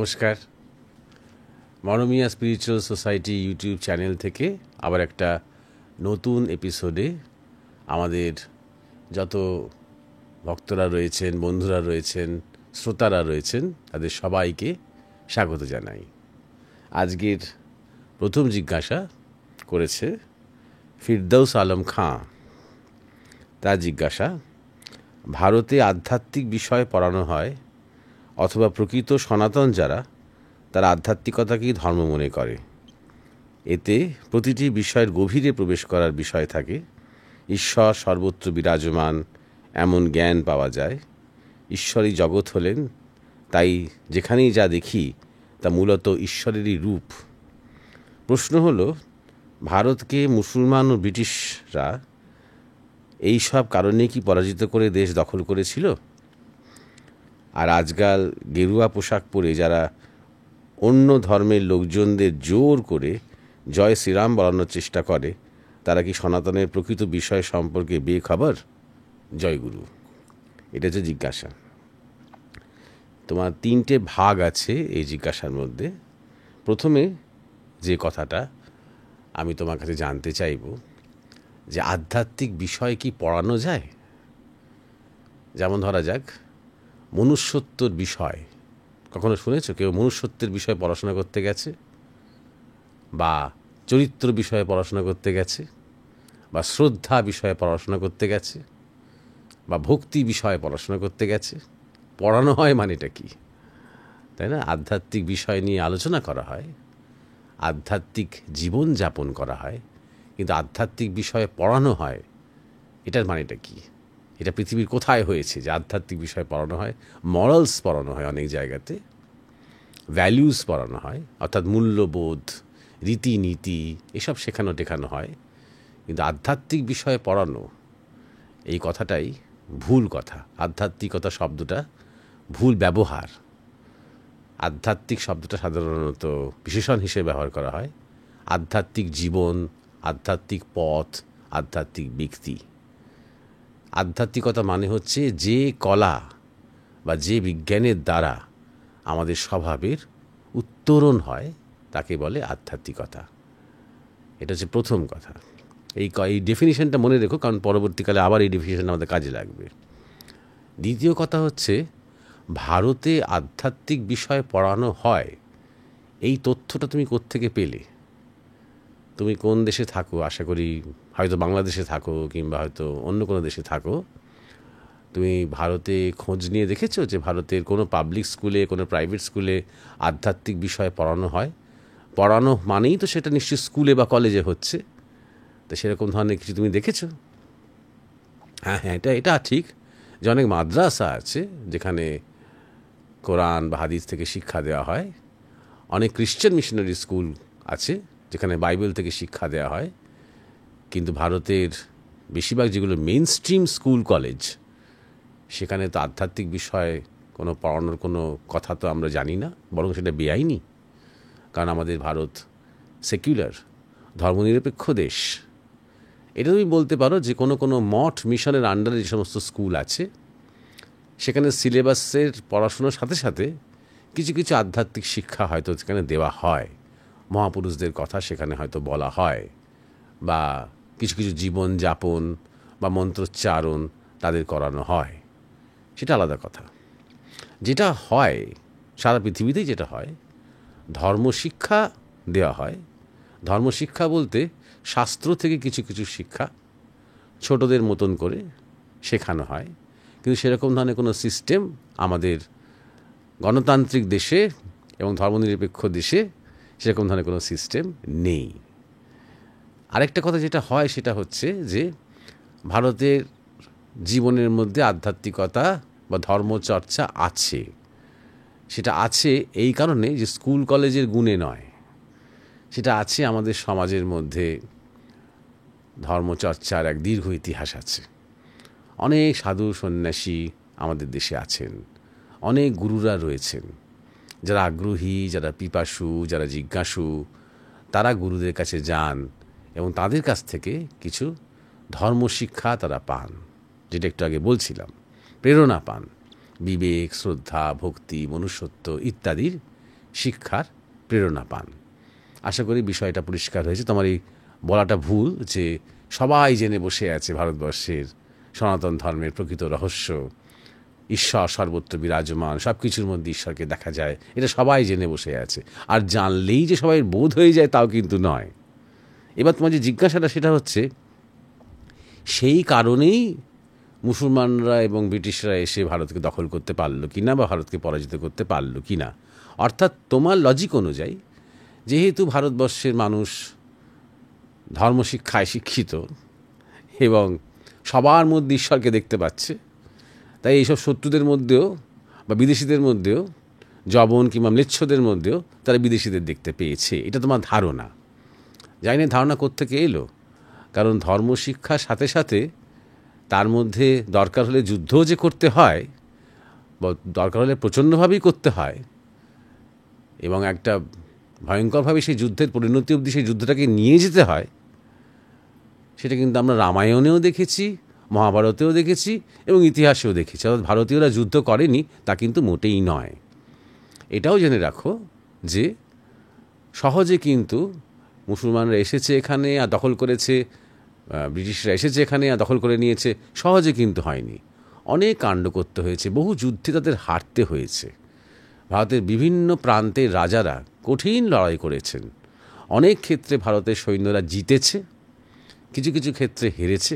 নমস্কার। মরমিয়া spiritual society YouTube channel থেকে আবার একটা নতুন এপিসোডে আমাদের যত ভক্তরা রয়েছেন, বন্ধুরা রয়েছেন, শ্রোতারা রয়েছেন, তাদের সবাইকে স্বাগত জানাই। আজকের প্রথম জিজ্ঞাসা করেছে ফিরদৌস আলম খাঁ। তার জিজ্ঞাসা, ভারতে আধ্যাত্মিক বিষয় পড়ানো হয় অথবা প্রকৃত সনাতন যারা, তারা আধ্যাত্মিকতাকেই ধর্ম মনে করে। এতে প্রতিটি বিষয়ের গভীরে প্রবেশ করার বিষয় থাকে। ঈশ্বর সর্বত্র বিরাজমান এমন জ্ঞান পাওয়া যায়। ঈশ্বরই জগৎ হলেন, তাই যেখানেই যা দেখি তা মূলত ঈশ্বরেরই রূপ। প্রশ্ন হলো, ভারতকে মুসলমান ও ব্রিটিশরা এই সব কারণে কি পরাজিত করে দেশ দখল করেছিল? আর আজকাল গেরুয়া পোশাক পরে যারা অন্য ধর্মের লোকজনদের জোর করে জয় শ্রীরাম বলানোর চেষ্টা করে, তারা কি সনাতনের প্রকৃত বিষয় সম্পর্কে বেখবর? জয়গুরু। এটা হচ্ছে জিজ্ঞাসা। তোমার তিনটে ভাগ আছে এই জিজ্ঞাসার মধ্যে। প্রথমে যে কথাটা আমি তোমার কাছে জানতে চাইব, যে আধ্যাত্মিক বিষয় কি পড়ানো যায়? যেমন ধরা যাক, মনুষ্যত্বর বিষয় কখনো শুনেছ কেউ মনুষ্যত্বের বিষয়ে পড়াশোনা করতে গেছে, বা চরিত্র বিষয়ে পড়াশোনা করতে গেছে, বা শ্রদ্ধা বিষয়ে পড়াশোনা করতে গেছে, বা ভক্তি বিষয়ে পড়াশোনা করতে গেছে? পড়ানো হয় মানেটা কি, তাই না? আধ্যাত্মিক বিষয় নিয়ে আলোচনা করা হয়, আধ্যাত্মিক জীবন যাপন করা হয়, কিন্তু আধ্যাত্মিক বিষয়ে পড়ানো হয়, এটার মানেটা কি? এটা পৃথিবীর কোথায় হয়েছে যে আধ্যাত্মিক বিষয় পড়ানো হয়? মরালস পড়ানো হয় অনেক জায়গাতে, ভ্যালুস পড়ানো হয়, অর্থাৎ মূল্যবোধ, রীতিনীতি এসব শেখানো হয়, কিন্তু আধ্যাত্মিক বিষয়ে পড়ানো, এই কথাটাই ভুল কথা। আধ্যাত্মিকতা শব্দটা ভুল ব্যবহার। আধ্যাত্মিক শব্দটা সাধারণত বিশেষণ হিসেবে ব্যবহার করা হয়। আধ্যাত্মিক জীবন, আধ্যাত্মিক পথ, আধ্যাত্মিক ব্যক্তি। আধ্যাত্মিকতা মানে হচ্ছে যে কলা বা যে বিজ্ঞানের দ্বারা আমাদের স্বভাবের উত্তরণ হয়, তাকে বলে আধ্যাত্মিকতা। এটা হচ্ছে প্রথম কথা। এই ডেফিনিশনটা মনে রেখো, কারণ পরবর্তীকালে আবার এই ডেফিনিশন আমাদের কাজে লাগবে। দ্বিতীয় কথা হচ্ছে, ভারতে আধ্যাত্মিক বিষয় পড়ানো হয়, এই তথ্যটা তুমি কোত্থেকে পেলে? তুমি কোন দেশে থাকো? আশা করি হয়তো বাংলাদেশে থাকো, কিংবা হয়তো অন্য কোনো দেশে থাকো। তুমি ভারতে খোঁজ নিয়ে দেখেছো যে ভারতের কোনো পাবলিক স্কুলে, কোনো প্রাইভেট স্কুলে আধ্যাত্মিক বিষয় পড়ানো হয়? পড়ানো মানেই তো সেটা নিশ্চয়ই স্কুলে বা কলেজে হচ্ছে। তো সেরকম ধরনের কিছু তুমি দেখেছো? হ্যাঁ, এটা ঠিক যে অনেক মাদ্রাসা আছে যেখানে কোরআন বা হাদিস থেকে শিক্ষা দেওয়া হয়। অনেক খ্রিশ্চান মিশনারি স্কুল আছে যেখানে বাইবেল থেকে শিক্ষা দেওয়া হয়। কিন্তু ভারতের বেশিরভাগ যেগুলো মেইন স্ট্রিম স্কুল কলেজ, সেখানে তো আধ্যাত্মিক বিষয়ে কোনো পড়ানোর কোনো কথা তো আমরা জানি না, বরং সেটা বেআইনি। কারণ আমাদের ভারত সেকুলার, ধর্মনিরপেক্ষ দেশ। এটা তুমি বলতে পারো যে কোনো মঠ মিশনের আন্ডারে যে সমস্ত স্কুল আছে, সেখানে সিলেবাসের পড়াশোনার সাথে সাথে কিছু কিছু আধ্যাত্মিক শিক্ষা হয়তো সেখানে দেওয়া হয়। মহাপুরুষদের কথা সেখানে হয়তো বলা হয়, বা কিছু কিছু জীবনযাপন বা মন্ত্রোচ্চারণ তাদের করানো হয়, সেটা আলাদা কথা। যেটা হয় সারা পৃথিবীতেই যেটা হয়, ধর্মশিক্ষা দেওয়া হয়। ধর্মশিক্ষা বলতে শাস্ত্র থেকে কিছু কিছু শিক্ষা ছোটদের মতন করে শেখানো হয়, কিন্তু সেরকম ধরনের কোনো সিস্টেম আমাদের গণতান্ত্রিক দেশে এবং ধর্মনিরপেক্ষ দেশে সেরকম ধরনের কোনো সিস্টেম নেই। আরেকটা কথা যেটা হয় সেটা হচ্ছে যে ভারতের জীবনের মধ্যে আধ্যাত্মিকতা বা ধর্মচর্চা আছে। সেটা আছে এই কারণে যে স্কুল কলেজের গুণে নয়, সেটা আছে আমাদের সমাজের মধ্যে। ধর্মচর্চার এক দীর্ঘ ইতিহাস আছে। অনেক সাধু সন্ন্যাসী আমাদের দেশে আছেন, অনেক গুরুরা রয়েছেন, যারা আগ্রহী, যারা পিপাসু, যারা জিজ্ঞাসু, তারা গুরুদের কাছে যান এবং তাদের কাছ থেকে কিছু ধর্মশিক্ষা তারা পান। যেটা একটু আগে বলছিলাম, প্রেরণা পান, বিবেক, শ্রদ্ধা, ভক্তি, মনুষ্যত্ব ইত্যাদির শিক্ষার প্রেরণা পান। আশা করি বিষয়টা পরিষ্কার হয়েছে। তোমার এই বলাটা ভুল যে সবাই জেনে বসে আছে ভারতবর্ষের সনাতন ধর্মের প্রকৃত রহস্য, ঈশ্বর সর্বত্র বিরাজমান, সব কিছুর মধ্যে ঈশ্বরকে দেখা যায়, এটা সবাই জেনে বসে আছে। আর জানলেই যে সবাই বোধ হয়ে যায় তাও কিন্তু নয়। এবার তোমার যে জিজ্ঞাসাটা সেটা হচ্ছে, সেই কারণেই মুসলমানরা এবং ব্রিটিশরা এসে ভারতকে দখল করতে পারলো কি না, বা ভারতকে পরাজিত করতে পারলো কি না। অর্থাৎ তোমার লজিক অনুযায়ী যেহেতু ভারতবর্ষের মানুষ ধর্মশিক্ষায় শিক্ষিত এবং সবার মধ্যে ঈশ্বরকে দেখতে পাচ্ছে, তাই এইসব শত্রুদের মধ্যেও বা বিদেশিদের মধ্যেও, জবন কিংবা ম্লেচ্ছদের মধ্যেও তারা বিদেশিদের দেখতে পেয়েছে। এটা তোমার ধারণা। জানি না ধারণা কোত্থেকে এলো, কারণ ধর্মশিক্ষার সাথে সাথে তার মধ্যে দরকার হলে যুদ্ধও যে করতে হয়, বা দরকার হলে প্রচণ্ডভাবেই করতে হয়, এবং একটা ভয়ঙ্করভাবে সেই যুদ্ধের পরিণতি অবধি সেই যুদ্ধটাকে নিয়ে যেতে হয়, সেটা কিন্তু আমরা রামায়ণেও দেখেছি, মহাভারতেও দেখেছি এবং ইতিহাসেও দেখেছি। অর্থাৎ ভারতীয়রা যুদ্ধ করেনি তা কিন্তু মোটেই নয়। এটাও জেনে রাখো যে সহজে কিন্তু মুসলমানরা এসেছে এখানে আর দখল করেছে, ব্রিটিশরা এসেছে এখানে আর দখল করে নিয়েছে, সহজে কিন্তু হয়নি। অনেক কাণ্ড করতে হয়েছে, বহু যুদ্ধে তাদের হারতে হয়েছে। ভারতের বিভিন্ন প্রান্তের রাজারা কঠিন লড়াই করেছেন। অনেক ক্ষেত্রে ভারতের সৈন্যরা জিতেছে, কিছু কিছু ক্ষেত্রে হেরেছে,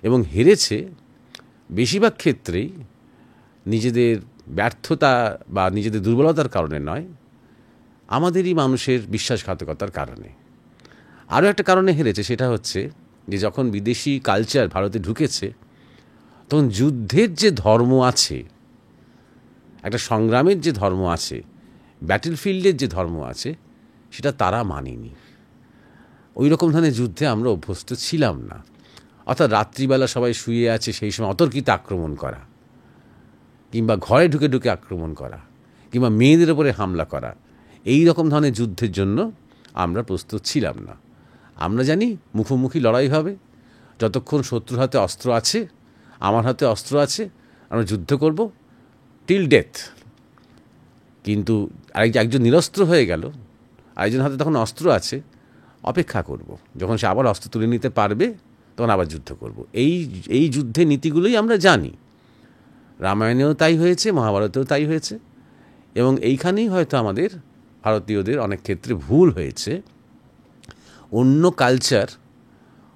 এবং হেরেছে বেশিরভাগ ক্ষেত্রেই নিজেদের ব্যর্থতা বা নিজেদের দুর্বলতার কারণে নয়, আমাদেরই মানুষের বিশ্বাসঘাতকতার কারণে। আরও একটা কারণে হেরেছে, সেটা হচ্ছে যে যখন বিদেশি কালচার ভারতে ঢুকেছে, তখন যুদ্ধের যে ধর্ম আছে, একটা সংগ্রামের যে ধর্ম আছে, ব্যাটেলফিল্ডের যে ধর্ম আছে, সেটা তারা মানেনি। ওই রকম ধরনের যুদ্ধে আমরা অভ্যস্ত ছিলাম না। অর্থাৎ রাত্রিবেলা সবাই শুয়ে আছে সেই সময় অতর্কিতে আক্রমণ করা, কিংবা ঘরে ঢুকে ঢুকে আক্রমণ করা, কিংবা মেয়েদের ওপরে হামলা করা, এই রকম ধরনের যুদ্ধের জন্য আমরা প্রস্তুত ছিলাম না। আমরা জানি মুখোমুখি লড়াই হবে, যতক্ষণ শত্রুর হাতে অস্ত্র আছে, আমার হাতে অস্ত্র আছে, আমরা যুদ্ধ করব টিল ডেথ। কিন্তু একজন নিরস্ত্র হয়ে গেল, আরেকজন হাতে তখন অস্ত্র আছে, অপেক্ষা করব, যখন সে আবার অস্ত্র তুলে নিতে পারবে তখন আবার যুদ্ধ করব। এই যুদ্ধের নীতিগুলোই আমরা জানি। রামায়ণেও তাই হয়েছে, মহাভারতেও তাই হয়েছে, এবং এইখানেই হয়তো আমাদের ভারতীয়দের অনেক ক্ষেত্রে ভুল হয়েছে। অন্য কালচার,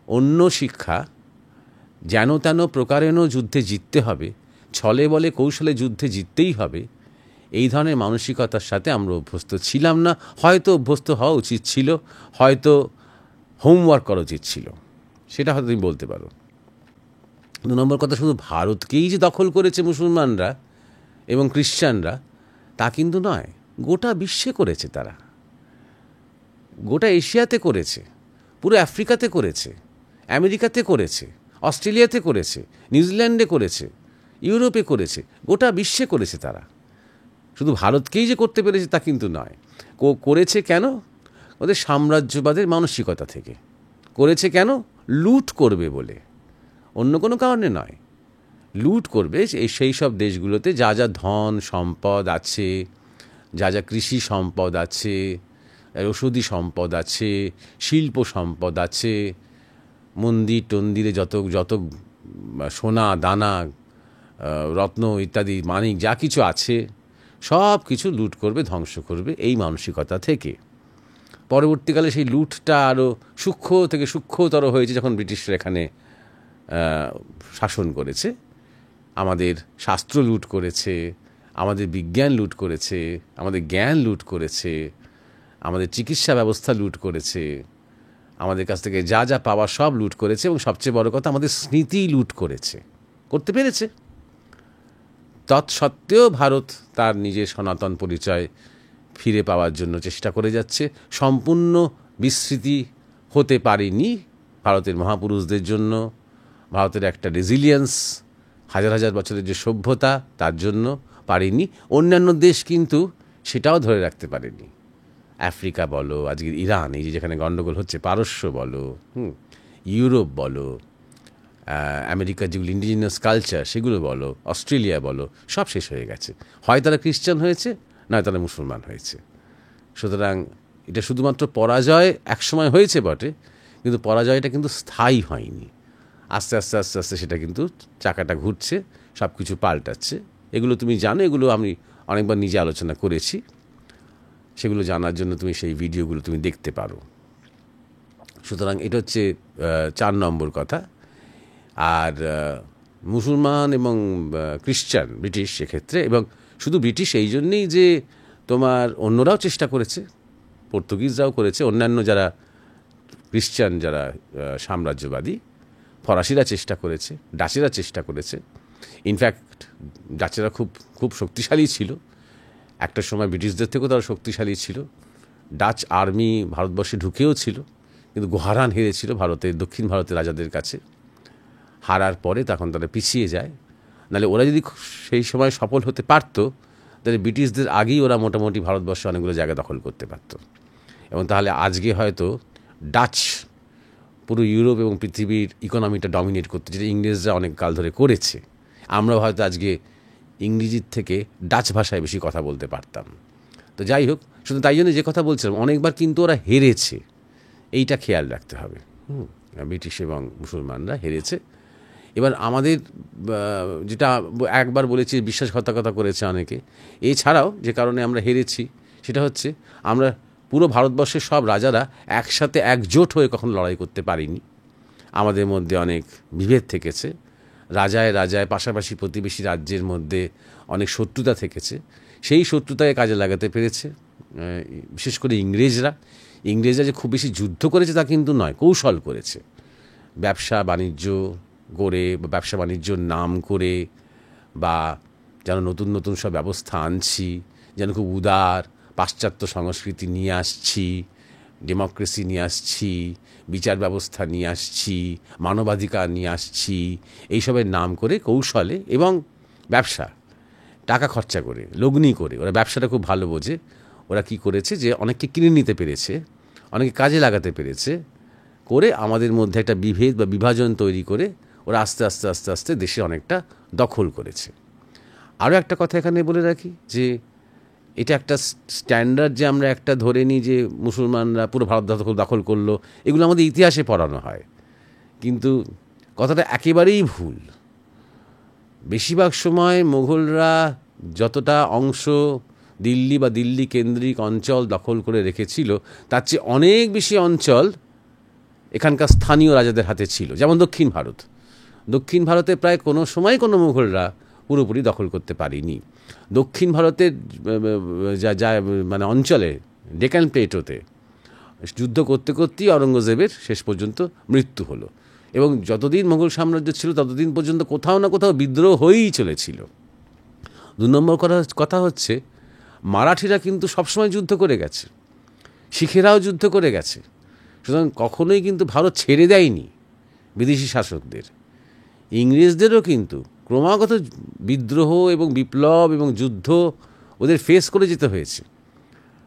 অন্য শিক্ষা, যেন তেন প্রকারেণ যুদ্ধে জিততে হবে, ছলে বলে কৌশলে যুদ্ধে জিততেই হবে, এই ধরনের মানসিকতার সাথে আমরা অভ্যস্ত ছিলাম না। হয়তো অভ্যস্ত হওয়া উচিত ছিল, হয়তো হোমওয়ার্ক করা উচিত ছিল, সেটা হয়তো তুমি বলতে পারো। 2 নম্বর কথা, শুধু ভারতকেই যে দখল করেছে মুসলমানরা এবং খ্রিশ্চানরা তা কিন্তু নয়, গোটা বিশ্বে করেছে তারা। গোটা এশিয়াতে করেছে, পুরো আফ্রিকাতে করেছে, আমেরিকাতে করেছে, অস্ট্রেলিয়াতে করেছে, নিউজিল্যান্ডে করেছে, ইউরোপে করেছে, গোটা বিশ্বে করেছে তারা। শুধু ভারতকেই যে করতে পেরেছে তা কিন্তু নয়। করেছে কেন? ওদের সাম্রাজ্যবাদের মানসিকতা থেকে করেছে। কেন? লুট করবে বলে, অন্য কোনো কারণে নয়। লুট করবে সেই সব দেশগুলোতে যা যা ধন সম্পদ আছে, যা যা কৃষি সম্পদ আছে, ঔষধি সম্পদ আছে, শিল্প সম্পদ আছে, মন্দির টন্দিরে যত যত সোনা দানা রত্ন ইত্যাদি মানিক যা কিছু আছে, সব কিছু লুট করবে, ধ্বংস করবে, এই মানসিকতা থেকে। পরবর্তীকালে সেই লুটটা আরও সূক্ষ্ম থেকে সূক্ষ্মতর হয়েছে যখন ব্রিটিশরা এখানে শাসন করেছে। আমাদের শাস্ত্র লুট করেছে, আমাদের বিজ্ঞান লুট করেছে, আমাদের জ্ঞান লুট করেছে, আমাদের চিকিৎসা ব্যবস্থা লুট করেছে, আমাদের কাছ থেকে যা যা পাওয়া সব লুট করেছে, এবং সবচেয়ে বড় কথা আমাদের স্মৃতি লুট করেছে, করতে পেরেছে। তৎসত্ত্বেও ভারত তার নিজের সনাতন পরিচয় ফিরে পাওয়ার জন্য চেষ্টা করে যাচ্ছে। সম্পূর্ণ বিস্মৃতি হতে পারেনি ভারতের মহাপুরুষদের জন্য। ভারতের একটা রেজিলিয়েন্স, হাজার হাজার বছরের যে সভ্যতা, তার জন্য পারেনি। অন্যান্য দেশ কিন্তু সেটাও ধরে রাখতে পারেনি। আফ্রিকা বলো, আজকের ইরান, এই যে যেখানে গণ্ডগোল হচ্ছে, পারস্য বলো, ইউরোপ বলো, আমেরিকার যেগুলো ইন্ডিজিনাস কালচার সেগুলো বলো, অস্ট্রেলিয়া বলো, সব শেষ হয়ে গেছে। হয় তারা খ্রিস্টান হয়েছে, নয় তারা মুসলমান হয়েছে। সুতরাং এটা শুধুমাত্র পরাজয় একসময় হয়েছে বটে, কিন্তু পরাজয়টা কিন্তু স্থায়ী হয়নি। আস্তে আস্তে আস্তে আস্তে সেটা কিন্তু চাকাটা ঘুরছে, সব কিছু পাল্টাচ্ছে। এগুলো তুমি জানো, এগুলো আমি অনেকবার নিজে আলোচনা করেছি। সেগুলো জানার জন্য তুমি সেই ভিডিওগুলো তুমি দেখতে পারো। সুতরাং এটা হচ্ছে 4 নম্বর কথা। আর মুসলমান এবং খ্রিশ্চান, ব্রিটিশ সেক্ষেত্রে, এবং শুধু ব্রিটিশ এই জন্যেই যে তোমার অন্যরাও চেষ্টা করেছে, পর্তুগিজরাও করেছে, অন্যান্য যারা খ্রিশ্চান যারা সাম্রাজ্যবাদী, ফরাসিরা চেষ্টা করেছে, ডাচেরা চেষ্টা করেছে। ইনফ্যাক্ট ডাচেরা খুব খুব শক্তিশালী ছিল, একটা সময় ব্রিটিশদের থেকেও তারা শক্তিশালী ছিল। ডাচ আর্মি ভারতবর্ষে ঢুকেও ছিল, কিন্তু গোহারান হেরেছিল ভারতের, দক্ষিণ ভারতের রাজাদের কাছে। হারার পরে তখন তারা পিছিয়ে যায়। নাহলে ওরা যদি সেই সময় সফল হতে পারত, তাহলে ব্রিটিশদের আগেই ওরা মোটামুটি ভারতবর্ষে অনেকগুলো জায়গা দখল করতে পারত, এবং তাহলে আজকে হয়তো ডাচ পুরো ইউরোপ এবং পৃথিবীর ইকোনমিটা ডমিনেট করতে, যেটা ইংরেজরা অনেক কাল ধরে করেছে। আমরাও হয়তো আজকে ইংরেজির থেকে ডাচ ভাষায় বেশি কথা বলতে পারতাম। তো যাই হোক, শুধু তাই জন্য যে কথা বলছিলাম, অনেকবার কিন্তু ওরা হেরেছে, এইটা খেয়াল রাখতে হবে। ব্রিটিশ এবং মুসলমানরা হেরেছে। এবার আমাদের যেটা একবার বলেছি, বিশ্বাসঘাতকতা করেছে অনেকে। এছাড়াও যে কারণে আমরা হেরেছি সেটা হচ্ছে, আমরা পুরো ভারতবর্ষের সব রাজারা একসাথে একজোট হয়ে কখনো লড়াই করতে পারিনি। আমাদের মধ্যে অনেক বিভেদ থেকেছে, রাজায় রাজায় পাশাপাশি প্রতিবেশী রাজ্যের মধ্যে অনেক শত্রুতা থেকেছে। সেই শত্রুতাকে কাজে লাগাতে পেরেছে বিশেষ করে ইংরেজরা। ইংরেজরা যে খুব বেশি যুদ্ধ করেছে তা কিন্তু নয়, কৌশল করেছে। ব্যবসা বাণিজ্য করে বা ব্যবসা বাণিজ্যর নাম করে, বা যেন নতুন নতুন সব ব্যবস্থা আনছি, যেন খুব উদার পাশ্চাত্য সংস্কৃতি নিয়ে আসছি, ডেমোক্রেসি নিয়ে আসছি, বিচার ব্যবস্থা নিয়ে আসছি, মানবাধিকার নিয়ে আসছি, এইসবের নাম করে কৌশলে এবং ব্যবসা টাকা খরচা করে, লগ্নি করে, ওরা ব্যবসাটা খুব ভালো বোঝে। ওরা কি করেছে যে অনেককে কিনে নিতে পেরেছে, অনেকে কাজে লাগাতে পেরেছে, করে আমাদের মধ্যে একটা বিভেদ বা বিভাজন তৈরি করে ওরা আস্তে আস্তে আস্তে আস্তে দেশে অনেকটা দখল করেছে। আরও একটা কথা এখানে বলে রাখি, যে এটা একটা স্ট্যান্ডার্ড যে আমরা একটা ধরে নিই যে মুসলমানরা পুরো ভারত দখল করলো, এগুলো আমাদের ইতিহাসে পড়ানো হয়, কিন্তু কথাটা একেবারেই ভুল। বেশিরভাগ সময় মুঘলরা যতটা অংশ দিল্লি বা দিল্লি কেন্দ্রিক অঞ্চল দখল করে রেখেছিল, তার চেয়ে অনেক বেশি অঞ্চল এখানকার স্থানীয় রাজাদের হাতে ছিল। যেমন দক্ষিণ ভারত, দক্ষিণ ভারতে প্রায় কোনো সময় কোনো মুঘলরা পুরোপুরি দখল করতে পারেনি। দক্ষিণ ভারতের যা মানে অঞ্চলে, ডেকান প্লেটোতে যুদ্ধ করতে করতেই অরঙ্গজেবের শেষ পর্যন্ত মৃত্যু হলো, এবং যতদিন মুঘল সাম্রাজ্য ছিল ততদিন পর্যন্ত কোথাও না কোথাও বিদ্রোহ হয়েই চলেছিল। 2 নম্বর কথা হচ্ছে, মারাঠিরা কিন্তু সবসময় যুদ্ধ করে গেছে, শিখেরাও যুদ্ধ করে গেছে। সুতরাং কখনোই কিন্তু ভারত ছেড়ে দেয়নি বিদেশি শাসকদের। ইংরেজদেরও কিন্তু ক্রমাগত বিদ্রোহ এবং বিপ্লব এবং যুদ্ধ ওদের ফেস করে যেতে হয়েছে।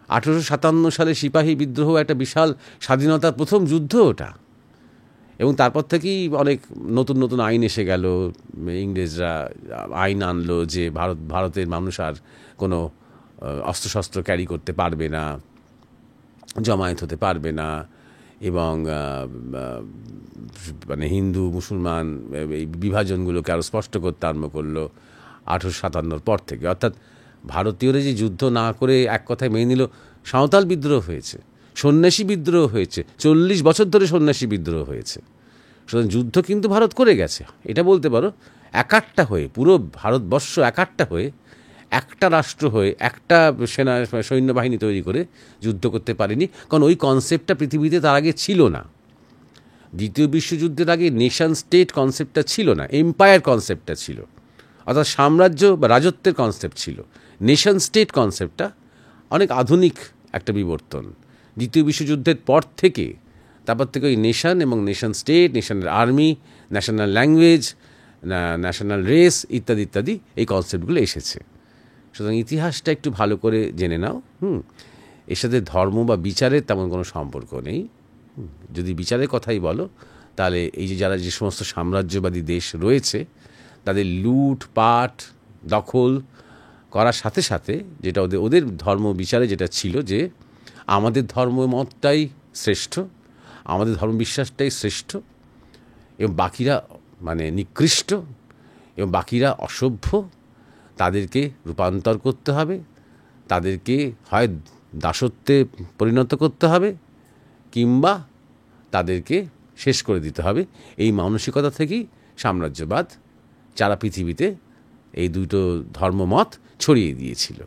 1857 সালে সিপাহী বিদ্রোহ একটা বিশাল স্বাধীনতার প্রথম যুদ্ধ ওটা, এবং তারপর থেকেই অনেক নতুন নতুন আইন এসে গেল। ইংরেজরা আইন আনলো যে ভারতের মানুষ আর কোনো অস্ত্রশস্ত্র ক্যারি করতে পারবে না, জমায়েত হতে পারবে না, এবং মানে হিন্দু মুসলমান এই বিভাজনগুলোকে আরও স্পষ্ট করতে আরম্ভ করলো 1857 পর থেকে। অর্থাৎ ভারতীয়রা যে যুদ্ধ না করে এক কথায় মেনে নিল, সাঁওতাল বিদ্রোহ হয়েছে, সন্ন্যাসী বিদ্রোহ হয়েছে, 40 বছর ধরে সন্ন্যাসী বিদ্রোহ হয়েছে। সুতরাং যুদ্ধ কিন্তু ভারত করে গেছে, এটা বলতে পারো। একাট্টা হয়ে, পুরো ভারতবর্ষ একাট্টা হয়ে, একটা রাষ্ট্র হয়ে, একটা সৈন্যবাহিনী তৈরি করে যুদ্ধ করতে পারেনি, কারণ ওই কনসেপ্টটা পৃথিবীতে তার আগে ছিল না। দ্বিতীয় বিশ্বযুদ্ধের আগে নেশন স্টেট কনসেপ্টটা ছিল না, এম্পায়ার কনসেপ্টটা ছিল, অর্থাৎ সাম্রাজ্য বা রাজত্বের কনসেপ্ট ছিল। নেশন স্টেট কনসেপ্টটা অনেক আধুনিক একটা বিবর্তন। দ্বিতীয় বিশ্বযুদ্ধের পর থেকে, তারপর থেকে ওই নেশন এবং nation state, national army, national language, national race ইত্যাদি ইত্যাদি এই কনসেপ্টগুলো এসেছে। সুতরাং ইতিহাসটা একটু ভালো করে জেনে নাও। এর সাথে ধর্ম বা বিচারের তেমন কোনো সম্পর্ক নেই। যদি বিচারের কথাই বলো, তাহলে এই যে যারা যে সমস্ত সাম্রাজ্যবাদী দেশ রয়েছে, তাদের লুটপাট দখল করার সাথে সাথে যেটা ওদের ধর্ম বিচারে যেটা ছিল, যে আমাদের ধর্মমতটাই শ্রেষ্ঠ, আমাদের ধর্মবিশ্বাসটাই শ্রেষ্ঠ, এবং বাকিরা মানে নিকৃষ্ট, এবং বাকিরা অসভ্য, তাদেরকে রূপান্তর করতে হবে, তাদেরকে হয় দাসত্বে পরিণত করতে হবে কিংবা তাদেরকে শেষ করে দিতে হবে। এই মানসিকতা থেকেই সাম্রাজ্যবাদ সারা পৃথিবীতে এই দুটো ধর্মমত ছড়িয়ে দিয়েছিল।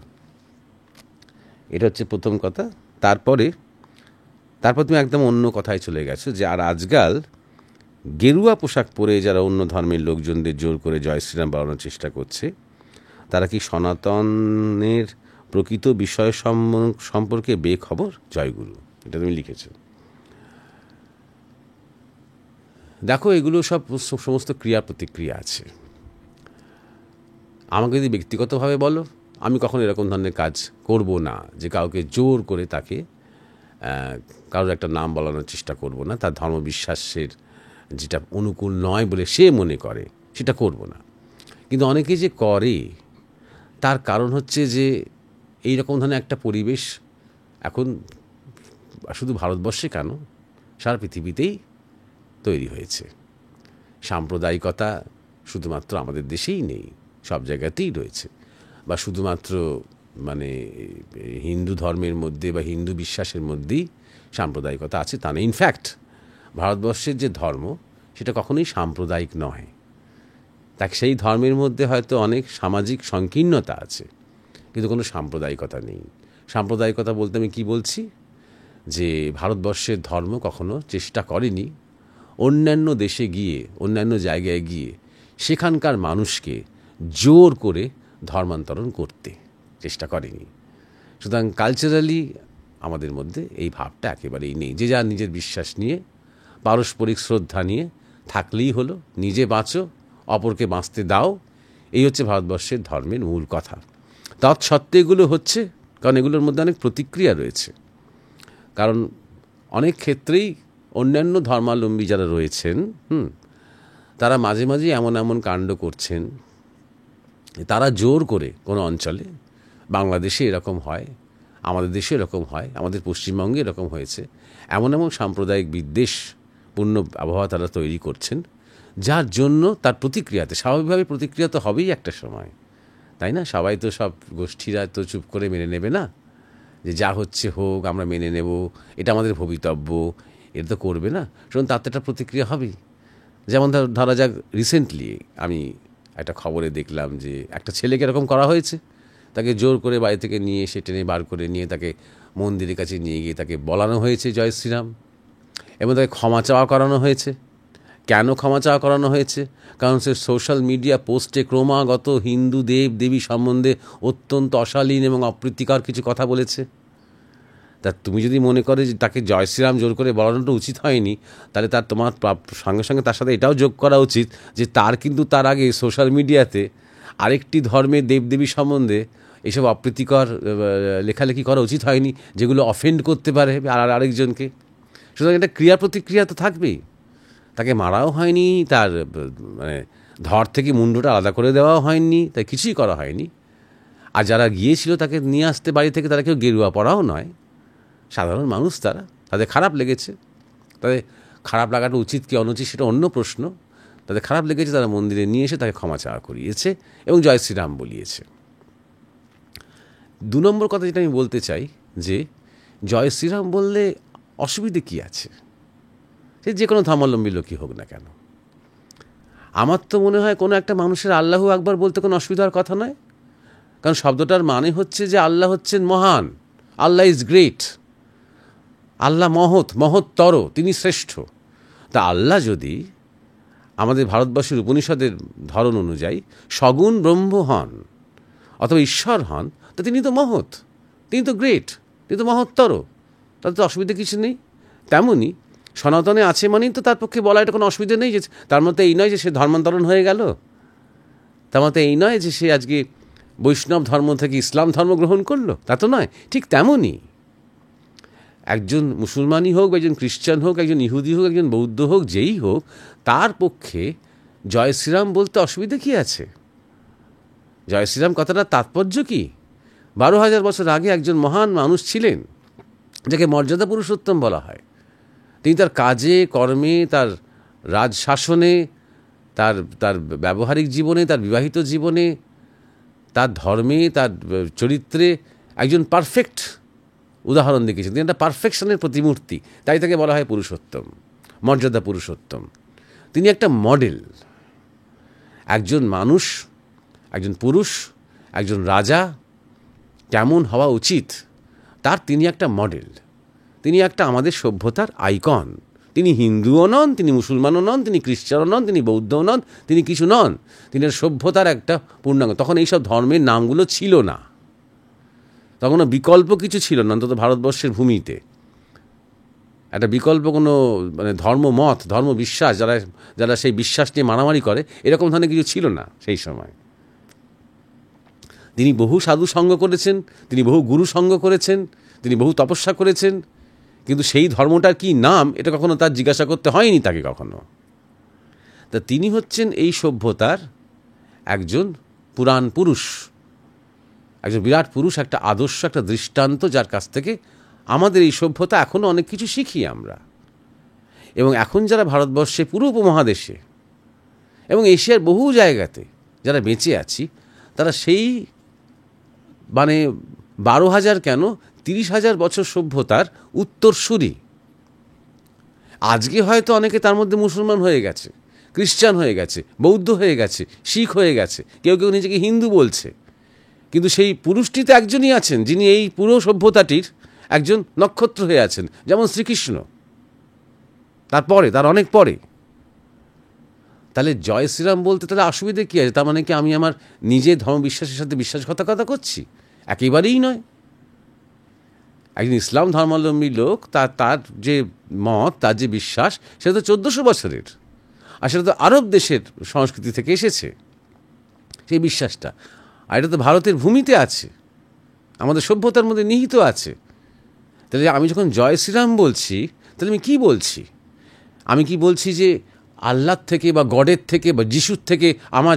এটা হচ্ছে প্রথম কথা। তারপর তুমি একদম অন্য কথায় চলে গেছো যে আর আজকাল গেরুয়া পোশাক পরে যারা অন্য ধর্মের লোকজনদের জোর করে জয় শ্রীরাম বাড়ানোর চেষ্টা করছে, তারা কি সনাতনের প্রকৃত বিষয় সম্পর্কে বেখবর? জয়গুরু, এটা তুমি লিখেছ। দেখো, এগুলো সব সমস্ত ক্রিয়া প্রতিক্রিয়া আছে। আমাকে যদি ব্যক্তিগতভাবে বলো, আমি কখনো এরকম ধরনের কাজ করব না যে কাউকে জোর করে তাকে কারোর একটা নাম বলানোর চেষ্টা করব না, তার ধর্মবিশ্বাসের যেটা অনুকূল নয় বলে সে মনে করে সেটা করব না। কিন্তু অনেকে যে করে তার কারণ হচ্ছে যে এই রকম ধরনের একটা পরিবেশ এখন শুধু ভারতবর্ষে কেন, সারা পৃথিবীতেই তৈরি হয়েছে। সাম্প্রদায়িকতা শুধুমাত্র আমাদের দেশেই নেই, সব জায়গাতেই রয়েছে। বা শুধুমাত্র মানে হিন্দু ধর্মের মধ্যে বা হিন্দু বিশ্বাসের মধ্যেই সাম্প্রদায়িকতা আছে তা না। ইনফ্যাক্ট ভারতবর্ষের যে ধর্ম সেটা কখনোই সাম্প্রদায়িক নয়। তাকে সেই ধর্মের মধ্যে হয়তো অনেক সামাজিক সংকীর্ণতা আছে, কিন্তু কোনো সাম্প্রদায়িকতা নেই। সাম্প্রদায়িকতা বলতে আমি কি বলছি, যে ভারতবর্ষের ধর্ম কখনো চেষ্টা করেনি অন্যান্য দেশে গিয়ে, অন্যান্য জায়গায় গিয়ে সেখানকার মানুষকে জোর করে ধর্মান্তরণ করতে চেষ্টা করেনি। সুতরাং কালচারালি আমাদের মধ্যে এই ভাবটা একেবারেই নেই। যে যার নিজের বিশ্বাস নিয়ে, পারস্পরিক শ্রদ্ধা নিয়ে থাকলেই হলো, নিজে বাঁচো, অপরকে বাঁচতে দাও, এই হচ্ছে ভারতবর্ষের ধর্মের মূল কথা। তৎসত্ত্বে এগুলো হচ্ছে কারণ এগুলোর মধ্যে অনেক প্রতিক্রিয়া রয়েছে। কারণ অনেক ক্ষেত্রেই অন্যান্য ধর্মাবলম্বী যারা রয়েছেন তারা মাঝে মাঝে এমন এমন কাণ্ড করছেন, তারা জোর করে কোনো অঞ্চলে, বাংলাদেশে এরকম হয়, আমাদের দেশে এরকম হয়, আমাদের পশ্চিমবঙ্গে এরকম হয়েছে, এমন এমন সাম্প্রদায়িক বিদ্বেষপূর্ণ আবহাওয়া তারা তৈরি করছেন, যার জন্য তার প্রতিক্রিয়াতে স্বাভাবিকভাবে প্রতিক্রিয়া তো হবেই একটা সময়, তাই না? সবাই তো, সব গোষ্ঠীরা তো চুপ করে মেনে নেবে না যে যা হচ্ছে হোক, আমরা মেনে নেব, এটা আমাদের ভবিতব্য, এটা তো করবে না। শুনুন, তার তো একটা প্রতিক্রিয়া হবেই। যেমন ধরা যাক, রিসেন্টলি আমি একটা খবরে দেখলাম যে একটা ছেলেকে এরকম করা হয়েছে, তাকে জোর করে বাড়ি থেকে নিয়ে এসে টেনে বার করে নিয়ে তাকে মন্দিরের কাছে নিয়ে গিয়ে তাকে বলানো হয়েছে জয় শ্রীরাম, এবং তাকে ক্ষমা চাওয়া করানো হয়েছে। কেন ক্ষমা চাওয়া করানো হয়েছে? কারণ সে সোশ্যাল মিডিয়া পোস্টে ক্রমাগত হিন্দু দেব দেবী সম্বন্ধে অত্যন্ত অশালীন এবং অপ্রীতিকর কিছু কথা বলেছে। তা তুমি যদি মনে করে যে তাকে জয় শ্রীরাম জোর করে বলানোটা উচিত হয়নি, তাহলে তোমার সঙ্গে সঙ্গে তার সাথে এটাও যোগ করা উচিত যে তার কিন্তু তার আগে সোশ্যাল মিডিয়াতে আরেকটি ধর্মের দেবদেবী সম্বন্ধে এইসব অপ্রীতিকর লেখালেখি করা উচিত হয়নি, যেগুলো অফেন্ড করতে পারে আরেকজনকে। সুতরাং এটা ক্রিয়া প্রতিক্রিয়া তো থাকবেই। তাকে মারাও হয়নি, তার মানে ধর থেকে মুন্ডটা আলাদা করে দেওয়াও হয়নি, তাই কিছুই করা হয়নি। আর যারা গিয়েছিল তাকে নিয়ে আসতে বাড়ি থেকে, তারা কেউ গেরুয়া পড়াও নয়, সাধারণ মানুষ। তাদের খারাপ লেগেছে। তাদের খারাপ লাগাটা উচিত কি অনুচিত সেটা অন্য প্রশ্ন। তাদের খারাপ লেগেছে, তারা মন্দিরে নিয়ে এসে তাকে ক্ষমা চাওয়া করিয়েছে এবং জয় শ্রীরাম বলিয়েছে। 2 নম্বর কথা যেটা আমি বলতে চাই, যে জয় শ্রীরাম বললে অসুবিধে কি আছে? সে যে কোনো ধর্মাবলম্বী লোকই হোক না কেন। আমার তো মনে হয় কোনো একটা মানুষের আল্লাহু আকবার বলতে কোনো অসুবিধার কথা নয়। কারণ শব্দটার মানে হচ্ছে যে আল্লাহ হচ্ছেন মহান, আল্লাহ ইজ গ্রেট, আল্লাহ মহত্তর, তিনি শ্রেষ্ঠ। তা আল্লাহ যদি আমাদের ভারতবর্ষের উপনিষদের ধরন অনুযায়ী সগুণ ব্রহ্ম হন অথবা ঈশ্বর হন, তা তিনি তো মহৎ, তিনি তো গ্রেট, তিনি তো মহত্তর, তাতে তো অসুবিধা কিছু নেই। তেমনই সনাতনে আছে মানেই তো তার পক্ষে বলা এটা কোনো অসুবিধা নেই। যে তার মধ্যে এই নয় যে সে ধর্মান্তরণ হয়ে গেল, তার মধ্যে এই নয় যে সে আজকে বৈষ্ণব ধর্ম থেকে ইসলাম ধর্ম গ্রহণ করলো, তা তো নয়। ঠিক তেমনই একজন মুসলমানই হোক, একজন খ্রিস্টান হোক, একজন ইহুদি হোক, একজন বৌদ্ধ হোক, যেই হোক, তার পক্ষে জয় শ্রীরাম বলতে অসুবিধা কী আছে? জয় শ্রীরাম কথাটার তাৎপর্য কি? 12,000 বছর আগে একজন মহান মানুষ ছিলেন, যাকে মর্যাদা পুরুষোত্তম বলা হয়। তিনি তার কাজে কর্মে, তার রাজশাসনে, তার তার ব্যবহারিক জীবনে, তার বিবাহিত জীবনে, তার ধর্মে, তার চরিত্রে একজন পারফেক্ট উদাহরণ দেখিয়েছেন। তিনি একটা পারফেকশনের প্রতিমূর্তি, তাই তাকে বলা হয় পুরুষোত্তম, মর্যাদা পুরুষোত্তম। তিনি একটা মডেল। একজন মানুষ, একজন পুরুষ, একজন রাজা কেমন হওয়া উচিত তার তিনি একটা মডেল। তিনি একটা আমাদের সভ্যতার আইকন। তিনি হিন্দুও নন, তিনি মুসলমানও নন, তিনি খ্রিস্টানও নন, তিনি বৌদ্ধও নন, তিনি কিছু নন। তিনি সভ্যতার একটা পূর্ণাঙ্গ। তখন এইসব ধর্মের নামগুলো ছিল না, তখনও বিকল্প কিছু ছিল না, অন্তত ভারতবর্ষের ভূমিতে একটা বিকল্প কোনো মানে ধর্মমত, ধর্মবিশ্বাস, যারা যারা সেই বিশ্বাস নিয়ে মারামারি করে, এরকম ধরনের কিছু ছিল না সেই সময়। তিনি বহু সাধু সঙ্গ করেছেন, তিনি বহু গুরু সঙ্গ করেছেন, তিনি বহু তপস্যা করেছেন, কিন্তু সেই ধর্মটার কি নাম এটা কখনো তার জিজ্ঞাসা করতে হয়নি তাকে কখনো। তা তিনি হচ্ছেন এই সভ্যতার একজন পুরাণ পুরুষ, একজন বিরাট পুরুষ, একটা আদর্শ, একটা দৃষ্টান্ত, যার কাছ থেকে আমাদের এই সভ্যতা এখনও অনেক কিছু শিখি আমরা। এবং এখন যারা ভারতবর্ষে, পুরো উপমহাদেশে এবং এশিয়ার বহু জায়গাতে যারা বেঁচে আছি, তারা সেই মানে 12,000 কেন 30,000 বছর সভ্যতার উত্তরসূরি। আজকে হয়তো অনেকে তার মধ্যে মুসলমান হয়ে গেছে, খ্রিস্টান হয়ে গেছে, বৌদ্ধ হয়ে গেছে, শিখ হয়ে গেছে, কেউ কেউ নিজেকে হিন্দু বলছে, কিন্তু সেই পুরুষটিতে একজনই আছেন যিনি এই পুরো সভ্যতাটির একজন নক্ষত্র হয়ে আছেন, যেমন শ্রীকৃষ্ণ। তারপরে, তার অনেক পরে। তাহলে জয় শ্রীরাম বলতে তাহলে অসুবিধে কী আছে? তার মানে কি আমি আমার নিজের ধর্মবিশ্বাসের সাথে বিশ্বাসঘাতকতা করছি? একেবারেই নয়। একজন ইসলাম ধর্মাবলম্বী লোক, তার যে মত, তার যে বিশ্বাস, সেটা তো 1400 বছরের, আর সেটা তো আরব দেশের সংস্কৃতি থেকে এসেছে সেই বিশ্বাসটা। আর এটা তো ভারতের ভূমিতে আছে, আমাদের সভ্যতার মধ্যে নিহিত আছে। তাহলে আমি যখন জয় শ্রীরাম বলছি, তাহলে আমি কী বলছি? আমি কি বলছি যে আল্লাহর থেকে বা গডের থেকে বা যিশুর থেকে আমার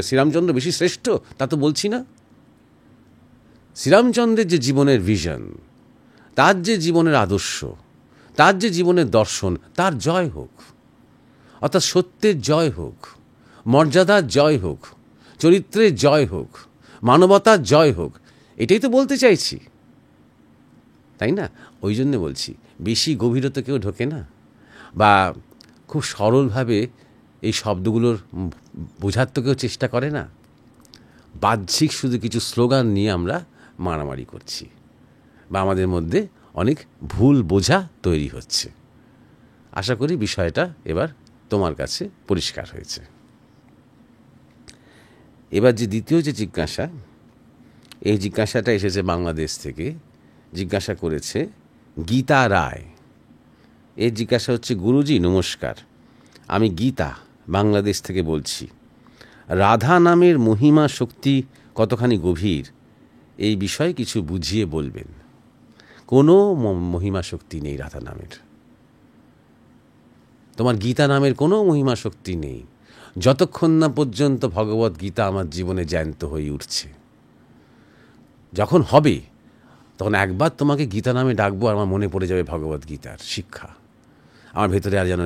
শ্রীরামচন্দ্র বেশি শ্রেষ্ঠ? তা তো বলছি না। শ্রীরামচন্দ্রের যে জীবনের ভিশন, তার যে জীবনের আদর্শ, তার যে জীবনের দর্শন, তার জয় হোক, অর্থাৎ সত্যের জয় হোক, মর্যাদার জয় হোক, চরিত্রের জয় হোক, মানবতার জয় হোক, এটাই তো বলতে চাইছি, তাই না? ওই জন্যে বলছি, বেশি গভীরতা কেউ ঢোকে না, বা খুব সরলভাবে এই শব্দগুলোর বোঝার তো কেউ চেষ্টা করে না। বাহ্যিক শুধু কিছু স্লোগান নিয়ে আমরা মারামারি করছি, বা আমাদের মধ্যে অনেক ভুল বোঝা তৈরি হচ্ছে। আশা করি বিষয়টা এবার তোমার কাছে পরিষ্কার হয়েছে। এবার যে দ্বিতীয় যে জিজ্ঞাসা, এই জিজ্ঞাসাটা এসেছে বাংলাদেশ থেকে। জিজ্ঞাসা করেছে গীতা রায়। এর জিজ্ঞাসা হচ্ছে, গুরুজি নমস্কার, আমি গীতা বাংলাদেশ থেকে বলছি। রাধা নামের মহিমা শক্তি কতখানি গভীর, এই বিষয়ে কিছু বুঝিয়ে বলবেন। কোনো মহিমা শক্তি নেই রাধা নামের। তোমার গীতা নামের কোনো মহিমা শক্তি নেই, যতক্ষণ না পর্যন্ত ভগবত গীতা আমার জীবনে জ্যান্ত হয়ে উঠছে। যখন হবে, তখন একবার তোমাকে গীতা নামে ডাকবো, আর আমার মনে পড়ে যাবে ভগবত গীতার শিক্ষা। আমার ভেতরে আর যেন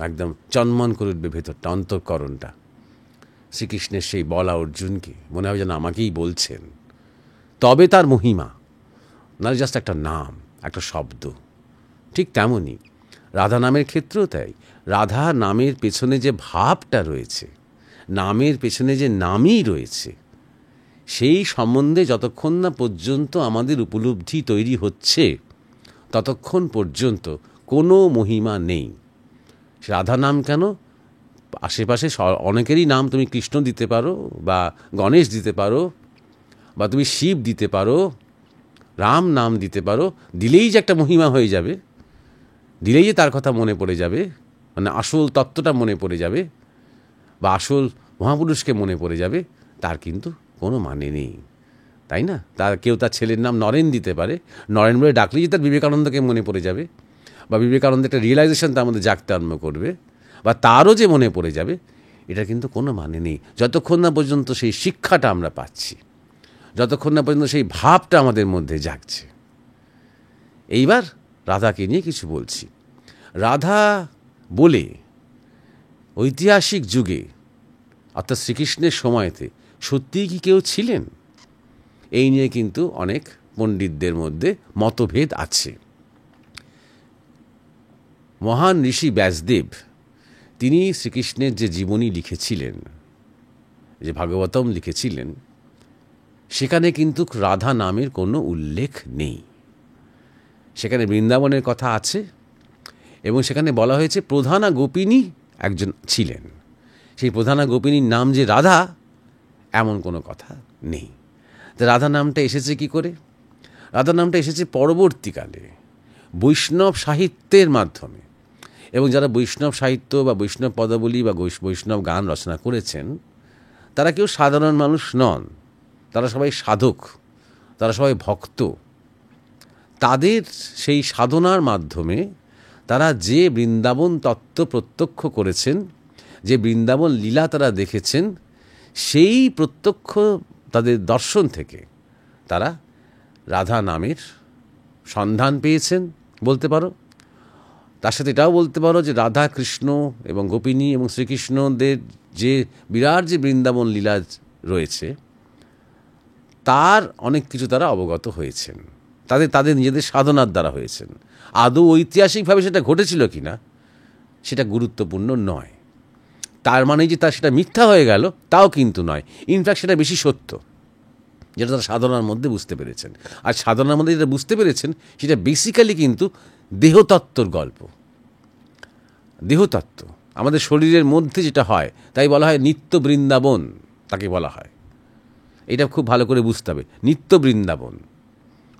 একদম চনমন করে উঠবে ভেতরটা, অন্তঃকরণটা। শ্রীকৃষ্ণের সেই বলা অর্জুনকে মনে হবে যেন আমাকেই বলছেন। তবে তার মহিমা, না জাস্ট একটা নাম, একটা শব্দ। ঠিক তেমনই রাধা নামের ক্ষেত্রেও তাই। রাধা নামের পেছনে যে ভাবটা রয়েছে, নামের পেছনে যে নামই রয়েছে, সেই সম্বন্ধে যতক্ষণ না পর্যন্ত আমাদের উপলব্ধি তৈরি হচ্ছে, ততক্ষণ পর্যন্ত কোনো মহিমা নেই। রাধা নাম কেন, আশেপাশে অনেকেরই নাম তুমি কৃষ্ণ দিতে পারো, বা গণেশ দিতে পারো, বা তুমি শিব দিতে পারো, রাম নাম দিতে পারো। দিলেই যে একটা মহিমা হয়ে যাবে, দিলেই যে তার কথা মনে পড়ে যাবে, মানে আসল তত্ত্বটা মনে পড়ে যাবে, বা আসল মহাপুরুষকে মনে পড়ে যাবে, তার কিন্তু কোনো মানে নেই, তাই না? কেউ তার ছেলের নাম নরেন দিতে পারে, নরেন বলে ডাকলেই যে তার বিবেকানন্দকে মনে পড়ে যাবে, বা বিবেকানন্দ একটা রিয়েলাইজেশন তার মধ্যে জাগতে আরম্ভ করবে, বা তারও যে মনে পড়ে যাবে, এটা কিন্তু কোনো মানে নেই যতক্ষণ না পর্যন্ত সেই শিক্ষাটা আমরা পাচ্ছি, যতক্ষণ না পর্যন্ত সেই ভাবটা আমাদের মধ্যে জাগছে। এইবার রাধাকে নিয়ে কিছু বলছি। রাধা বলে ঐতিহাসিক যুগে অর্থাৎ শ্রীকৃষ্ণের সময়তে সত্যিই কি কেউ ছিলেন? এই নিয়ে কিন্তু অনেক পণ্ডিতদের মধ্যে মতভেদ আছে। মহান ঋষি ব্যাসদেব তিনি শ্রীকৃষ্ণের যে জীবনী লিখেছিলেন, যে ভাগবতম লিখেছিলেন, সেখানে কিন্তু রাধা নামের কোনো উল্লেখ নেই। সেখানে বৃন্দাবনের কথা আছে এবং সেখানে বলা হয়েছে প্রধানা গোপিনী একজন ছিলেন। সেই প্রধানা গোপিনীর নাম যে রাধা, এমন কোনো কথা নেই। তো রাধা নামটা এসেছে কি করে? রাধা নামটা এসেছে পরবর্তীকালে বৈষ্ণব সাহিত্যের মাধ্যমে। এবং যারা বৈষ্ণব সাহিত্য বা বৈষ্ণব পদাবলী বা বৈষ্ণব গান রচনা করেছেন, তারা কেউ সাধারণ মানুষ নন, তারা সবাই সাধক, তারা সবাই ভক্ত। তাদের সেই সাধনার মাধ্যমে তারা যে বৃন্দাবন তত্ত্ব প্রত্যক্ষ করেছেন, যে বৃন্দাবন লীলা তারা দেখেছেন, সেই প্রত্যক্ষ তাদের দর্শন থেকে তারা রাধা নামের সন্ধান পেয়েছেন বলতে পারো। তার সাথে এটাও বলতে পারো যে রাধা, কৃষ্ণ এবং গোপিনী এবং শ্রীকৃষ্ণদের যে বিরাট যে বৃন্দাবন লীলা রয়েছে, তার অনেক কিছু তারা অবগত হয়েছেন, তাদের নিজেদের সাধনার দ্বারা হয়েছেন। আদৌ ঐতিহাসিকভাবে সেটা ঘটেছিল কি না সেটা গুরুত্বপূর্ণ নয়। তার মানে যে সেটা মিথ্যা হয়ে গেল তাও কিন্তু নয়। ইনফ্যাক্ট সেটা বেশি সত্য, যেটা তারা সাধনার মধ্যে বুঝতে পেরেছেন। আর সাধনার মধ্যে যেটা বুঝতে পেরেছেন সেটা বেসিক্যালি কিন্তু দেহতত্ত্বর গল্প। দেহতত্ত্ব আমাদের শরীরের মধ্যে যেটা হয়, তাই বলা হয় নিত্য বৃন্দাবন, তাকে বলা হয়। এটা খুব ভালো করে বুঝতে হবে। নিত্য বৃন্দাবন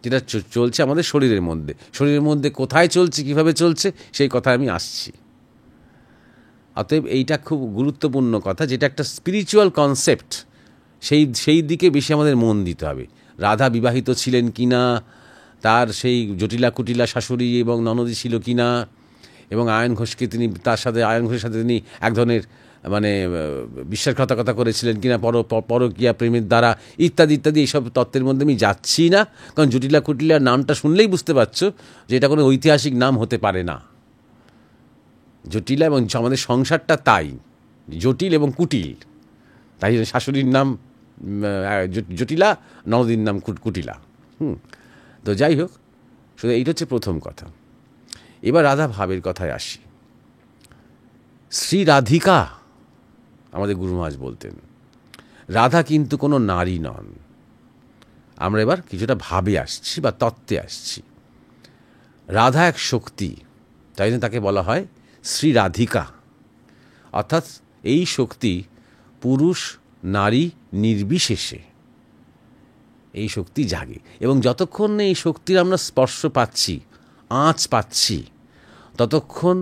যেটা চলছে আমাদের শরীরের মধ্যে, শরীরের মধ্যে কোথায় চলছে, কিভাবে চলছে, সেই কথায় আমি আসছি। অতএব এইটা খুব গুরুত্বপূর্ণ কথা, যেটা একটা স্পিরিচুয়াল কনসেপ্ট, সেই দিকে বেশি আমাদের মন দিতে হবে। রাধা বিবাহিত ছিলেন কি না, তার সেই জটিলা কুটিলা শাশুড়ি এবং ননদী ছিল কি না, এবং আয়ন ঘোষকে আয়ন ঘোষের সাথে তিনি এক ধরনের মানে বিশ্বাসঘাতকতা করেছিলেন কিনা পরকীয়া প্রেমের দ্বারা, ইত্যাদি ইত্যাদি। এইসব তত্ত্বের মধ্যে আমি যাচ্ছি না, কারণ জটিলা কুটিলার নামটা শুনলেই বুঝতে পারছো যে এটা কোনো ঐতিহাসিক নাম হতে পারে না। জটিলা এবং আমাদের সংসারটা তাই জটিল এবং কুটিল, তাই শাশুড়ির নাম জটিলা, ননদীর নাম কুটিলা। তো যাই হোক, শুধু এইটা হচ্ছে প্রথম কথা। এবার রাধা ভাবের কথায় আসি। শ্রী রাধিকা আমাদের গুরু মহারাজ বলতেন, রাধা কিন্তু কোনো নারী নন। আমরা এবার কিছুটা ভাবে আসছি বা তত্ত্বে আসছি। রাধা এক শক্তি, তাই জন্য তাকে বলা হয় শ্রী রাধিকা। অর্থাৎ এই শক্তি পুরুষ নারী নির্বিশেষে এই শক্তি জাগে, এবং যতক্ষণ এই শক্তির আমরা স্পর্শ পাচ্ছি, আঁচ পাচ্ছি, ততক্ষণ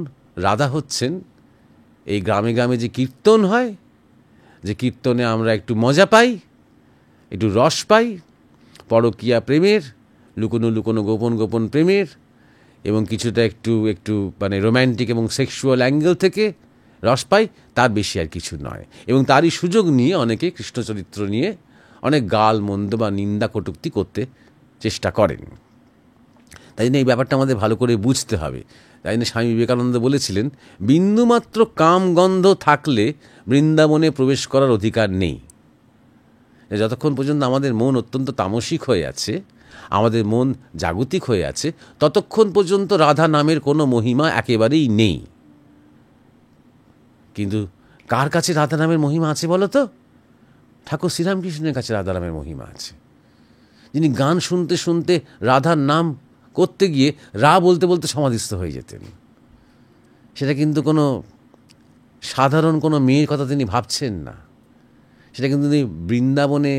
রাধা হচ্ছেন এই গ্রামে গ্রামে যে কীর্তন হয়, যে কীর্তনে আমরা একটু মজা পাই, একটু রস পাই, পরকীয়া প্রেমের, লুকোনো লুকোনো গোপন গোপন প্রেমের, এবং কিছুটা একটু একটু মানে রোম্যান্টিক এবং সেক্সুয়াল অ্যাঙ্গেল থেকে রস পাই, তার বেশি আর কিছু নয়। এবং তারই সুযোগ নিয়ে অনেকে কৃষ্ণচরিত্র নিয়ে অনেক গাল মন্দ বা নিন্দা কটূক্তি করতে চেষ্টা করেন। তাই জন্য এই ব্যাপারটা আমাদের ভালো করে বুঝতে হবে। তাই জন্য স্বামী বিবেকানন্দ বলেছিলেন, বিন্দুমাত্র কামগন্ধ থাকলে বৃন্দাবনে প্রবেশ করার অধিকার নেই। যতক্ষণ পর্যন্ত আমাদের মন অত্যন্ত তামসিক হয়ে আছে, আমাদের মন জাগতিক হয়ে আছে, ততক্ষণ পর্যন্ত রাধা নামের কোনো মহিমা একেবারেই নেই। কিন্তু কার কাছে রাধা নামের মহিমা আছে বলো তো? ঠাকুর শ্রীরামকৃষ্ণের কাছে রাধা নামের মহিমা আছে, যিনি গান শুনতে শুনতে রাধার নাম করতে গিয়ে বলতে বলতে সমাধিস্থ হয়ে যেতেন। সেটা কিন্তু কোনো সাধারণ কোনো মেয়ের কথা তিনি ভাবছেন না, সেটা কিন্তু তিনি বৃন্দাবনে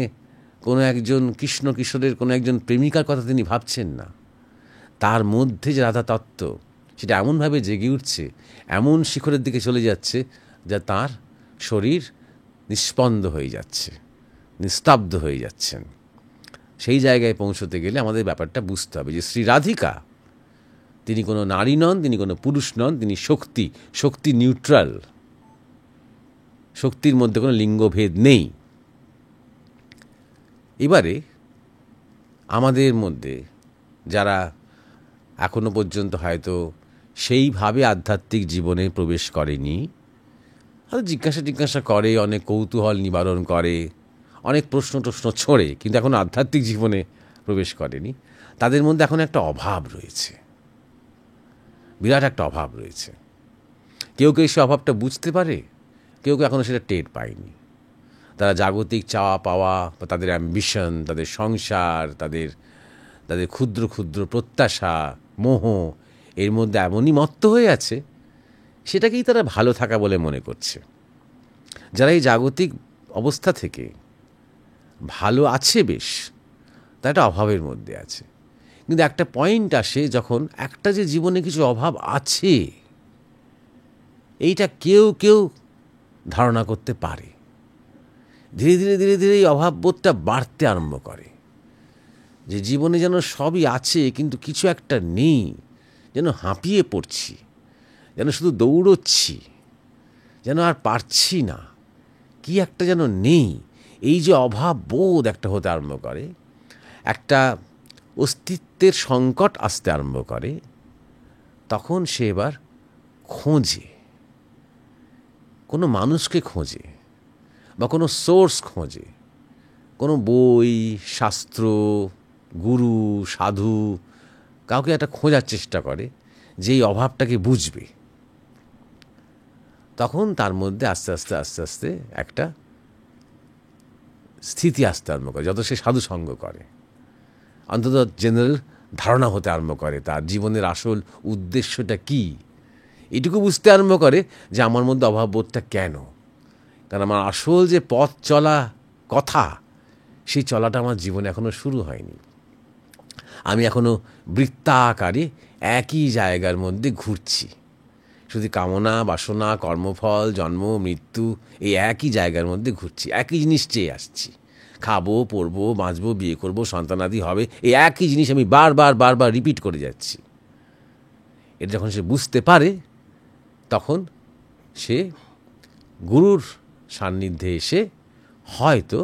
কোনো একজন কৃষ্ণ কিশোরের কোনো একজন প্রেমিকার কথা তিনি ভাবছেন না। তার মধ্যে যে রাধা তত্ত্ব, সেটা এমনভাবে জেগে উঠছে, এমন শিখরের দিকে চলে যাচ্ছে, যা তার শরীর নিস্পন্দ হয়ে যাচ্ছে, নিস্তব্ধ হয়ে যাচ্ছেন। সেই জায়গায় পৌঁছতে গেলে আমাদের ব্যাপারটা বুঝতে হবে যে শ্রী রাধিকা তিনি কোনো নারী নন, তিনি কোনো পুরুষ নন, তিনি শক্তি নিউট্রাল, শক্তির মধ্যে কোনো লিঙ্গভেদ নেই। এবারে আমাদের মধ্যে যারা এখনো পর্যন্ত হয়তো সেইভাবে আধ্যাত্মিক জীবনে প্রবেশ করেনি, হয়তো জিজ্ঞাসা করে, অনেক কৌতূহল নিবারণ করে, অনেক প্রশ্ন ছোঁড়ে, কিন্তু এখন আধ্যাত্মিক জীবনে প্রবেশ করেনি, তাদের মধ্যে এখন একটা অভাব রয়েছে, বিরাট একটা অভাব রয়েছে। কেউ সে অভাবটা বুঝতে পারে, কেউ এখনও সেটা টের পায়নি। তারা জাগতিক চাওয়া পাওয়া বা তাদের অ্যাম্বিশন, তাদের সংসার, তাদের ক্ষুদ্র ক্ষুদ্র প্রত্যাশা, মোহ, এর মধ্যে এমনই মত্ত হয়ে আছে, সেটাকেই তারা ভালো থাকা বলে মনে করছে। যারা এই জাগতিক অবস্থা থেকে ভালো আছে বেশ, তারা একটা অভাবের মধ্যে আছে। কিন্তু একটা পয়েন্ট আসে যখন একটা যে জীবনে কিছু অভাব আছে, এইটা কেউ ধারণা করতে পারে। ধীরে ধীরে এই অভাববোধটা বাড়তে আরম্ভ করে, যে জীবনে যেন সবই আছে কিন্তু কিছু একটা নেই, যেন হাঁপিয়ে পড়ছি, যেন শুধু দৌড়চ্ছি, যেন আর পারছি না, কি একটা যেন নেই। এই যে অভাব বোধ একটা হতে আরম্ভ করে, একটা অস্তিত্বের সংকট আসতে আরম্ভ করে, তখন সে এবার খোঁজে, কোনো মানুষকে খোঁজে বা কোনো সোর্স খোঁজে, কোনো বই, শাস্ত্র, গুরু, সাধু, কাউকে একটা খোঁজার চেষ্টা করে যে এই অভাবটাকে বুঝবে। তখন তার মধ্যে আস্তে আস্তে একটা স্থিতি আসতে আরম্ভ করে, যত সে সাধু সঙ্গ করে, অন্তত জেনারেল ধারণা হতে আরম্ভ করে তার জীবনের আসল উদ্দেশ্যটা কী, এটুকু বুঝতে আরম্ভ করে যে আমার মধ্যে অভাববোধটা কেন। কারণ আমার আসল যে পথ চলা কথা, সেই চলাটা আমার জীবনে এখনও শুরু হয়নি। আমি এখনও বৃত্তাকারে একই জায়গার মধ্যে ঘুরছি, শুধু কামনা, বাসনা, কর্মফল, জন্ম, মৃত্যু, এই একই জায়গার মধ্যে ঘুরছি, একই জিনিস চেয়ে আসছি। খাবো, পরবো, বাঁচবো, বিয়ে করবো, সন্তানাদি হবে, এই একই জিনিস আমি বারবার রিপিট করে যাচ্ছি। এটা যখন সে বুঝতে পারে, তখন সে গুরুর সান্নিধ্যে এসে হয়তো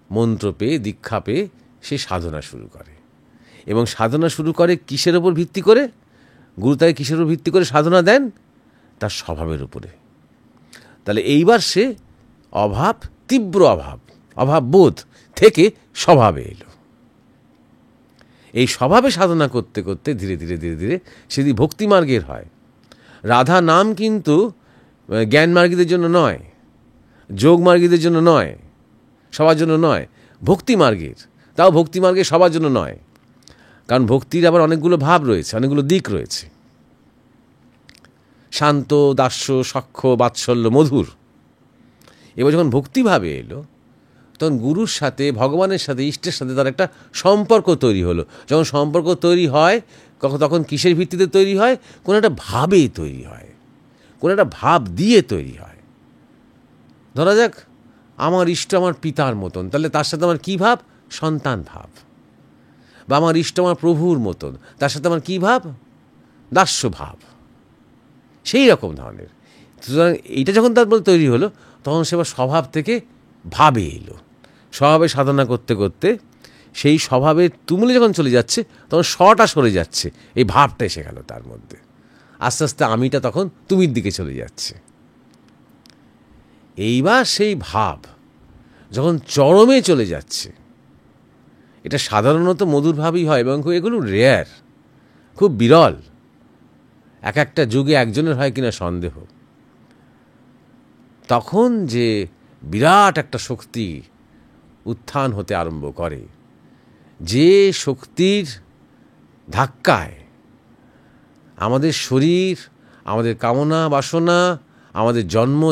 মন্ত্র পেয়ে, দীক্ষা পেয়ে সে সাধনা শুরু করে। এবং সাধনা শুরু করে কিসের ওপর ভিত্তি করে? গুরু তাকে কিসের উপর ভিত্তি করে সাধনা দেন? তার স্বভাবের উপরে। তাহলে এইবার সে তীব্র অভাব বোধ থেকে স্বভাবে এলো। এই স্বভাবে সাধনা করতে করতে ধীরে ধীরে সেটি ভক্তিমার্গের হয়। রাধা নাম কিন্তু জ্ঞান মার্গীদের জন্য নয়, যোগ মার্গীদের জন্য নয়, সবার জন্য নয়, ভক্তিমার্গের। তাও ভক্তিমার্গের সবার জন্য নয়, কারণ ভক্তির আবার অনেকগুলো ভাব রয়েছে, অনেকগুলো দিক রয়েছে। শান্ত, দাস্য, সখ্য, বাৎসল্য, মধুর। এবার যখন ভক্তিভাবে এলো, তখন গুরুর সাথে, ভগবানের সাথে, ইষ্টের সাথে তার একটা সম্পর্ক তৈরি হলো। যখন সম্পর্ক তৈরি হয়, তখন কিসের ভিত্তিতে তৈরি হয়? কোনো একটা ভাবে তৈরি হয়, কোনো একটা ভাব দিয়ে তৈরি হয়। ধরা যাক আমার ইষ্ট আমার পিতার মতন, তাহলে তার সাথে আমার কী ভাব? সন্তান ভাব। বা আমার ইষ্ট আমার প্রভুর মতন, তার সাথে আমার কী ভাব? দাস্য ভাব। সেই রকম ধরনের। সুতরাং এইটা যখন তার মধ্যে তৈরি হলো, তখন সে আবার স্বভাব থেকে ভাবে এলো। স্বভাবে সাধনা করতে করতে সেই স্বভাবের তুমুলে যখন চলে যাচ্ছে, তখন স্বটা সরে যাচ্ছে, এই ভাবটা এসে গেল তার মধ্যে। আস্তে আস্তে আমিটা তখন তুমির দিকে চলে যাচ্ছে। এইবার সেই ভাব যখন চরমে চলে যাচ্ছে, এটা সাধারণত মধুর ভাবই হয়, এবং এগুলো রেয়ার, খুব বিরল। একটা যুগে একজনের হয় কিনা সন্দেহ। তখন যে বিরাট একটা শক্তি উত্থান হতে আরম্ভ করে, যে শক্তির ধাক্কায় আমাদের শরীর, আমাদের কামনা বাসনা, আমাদের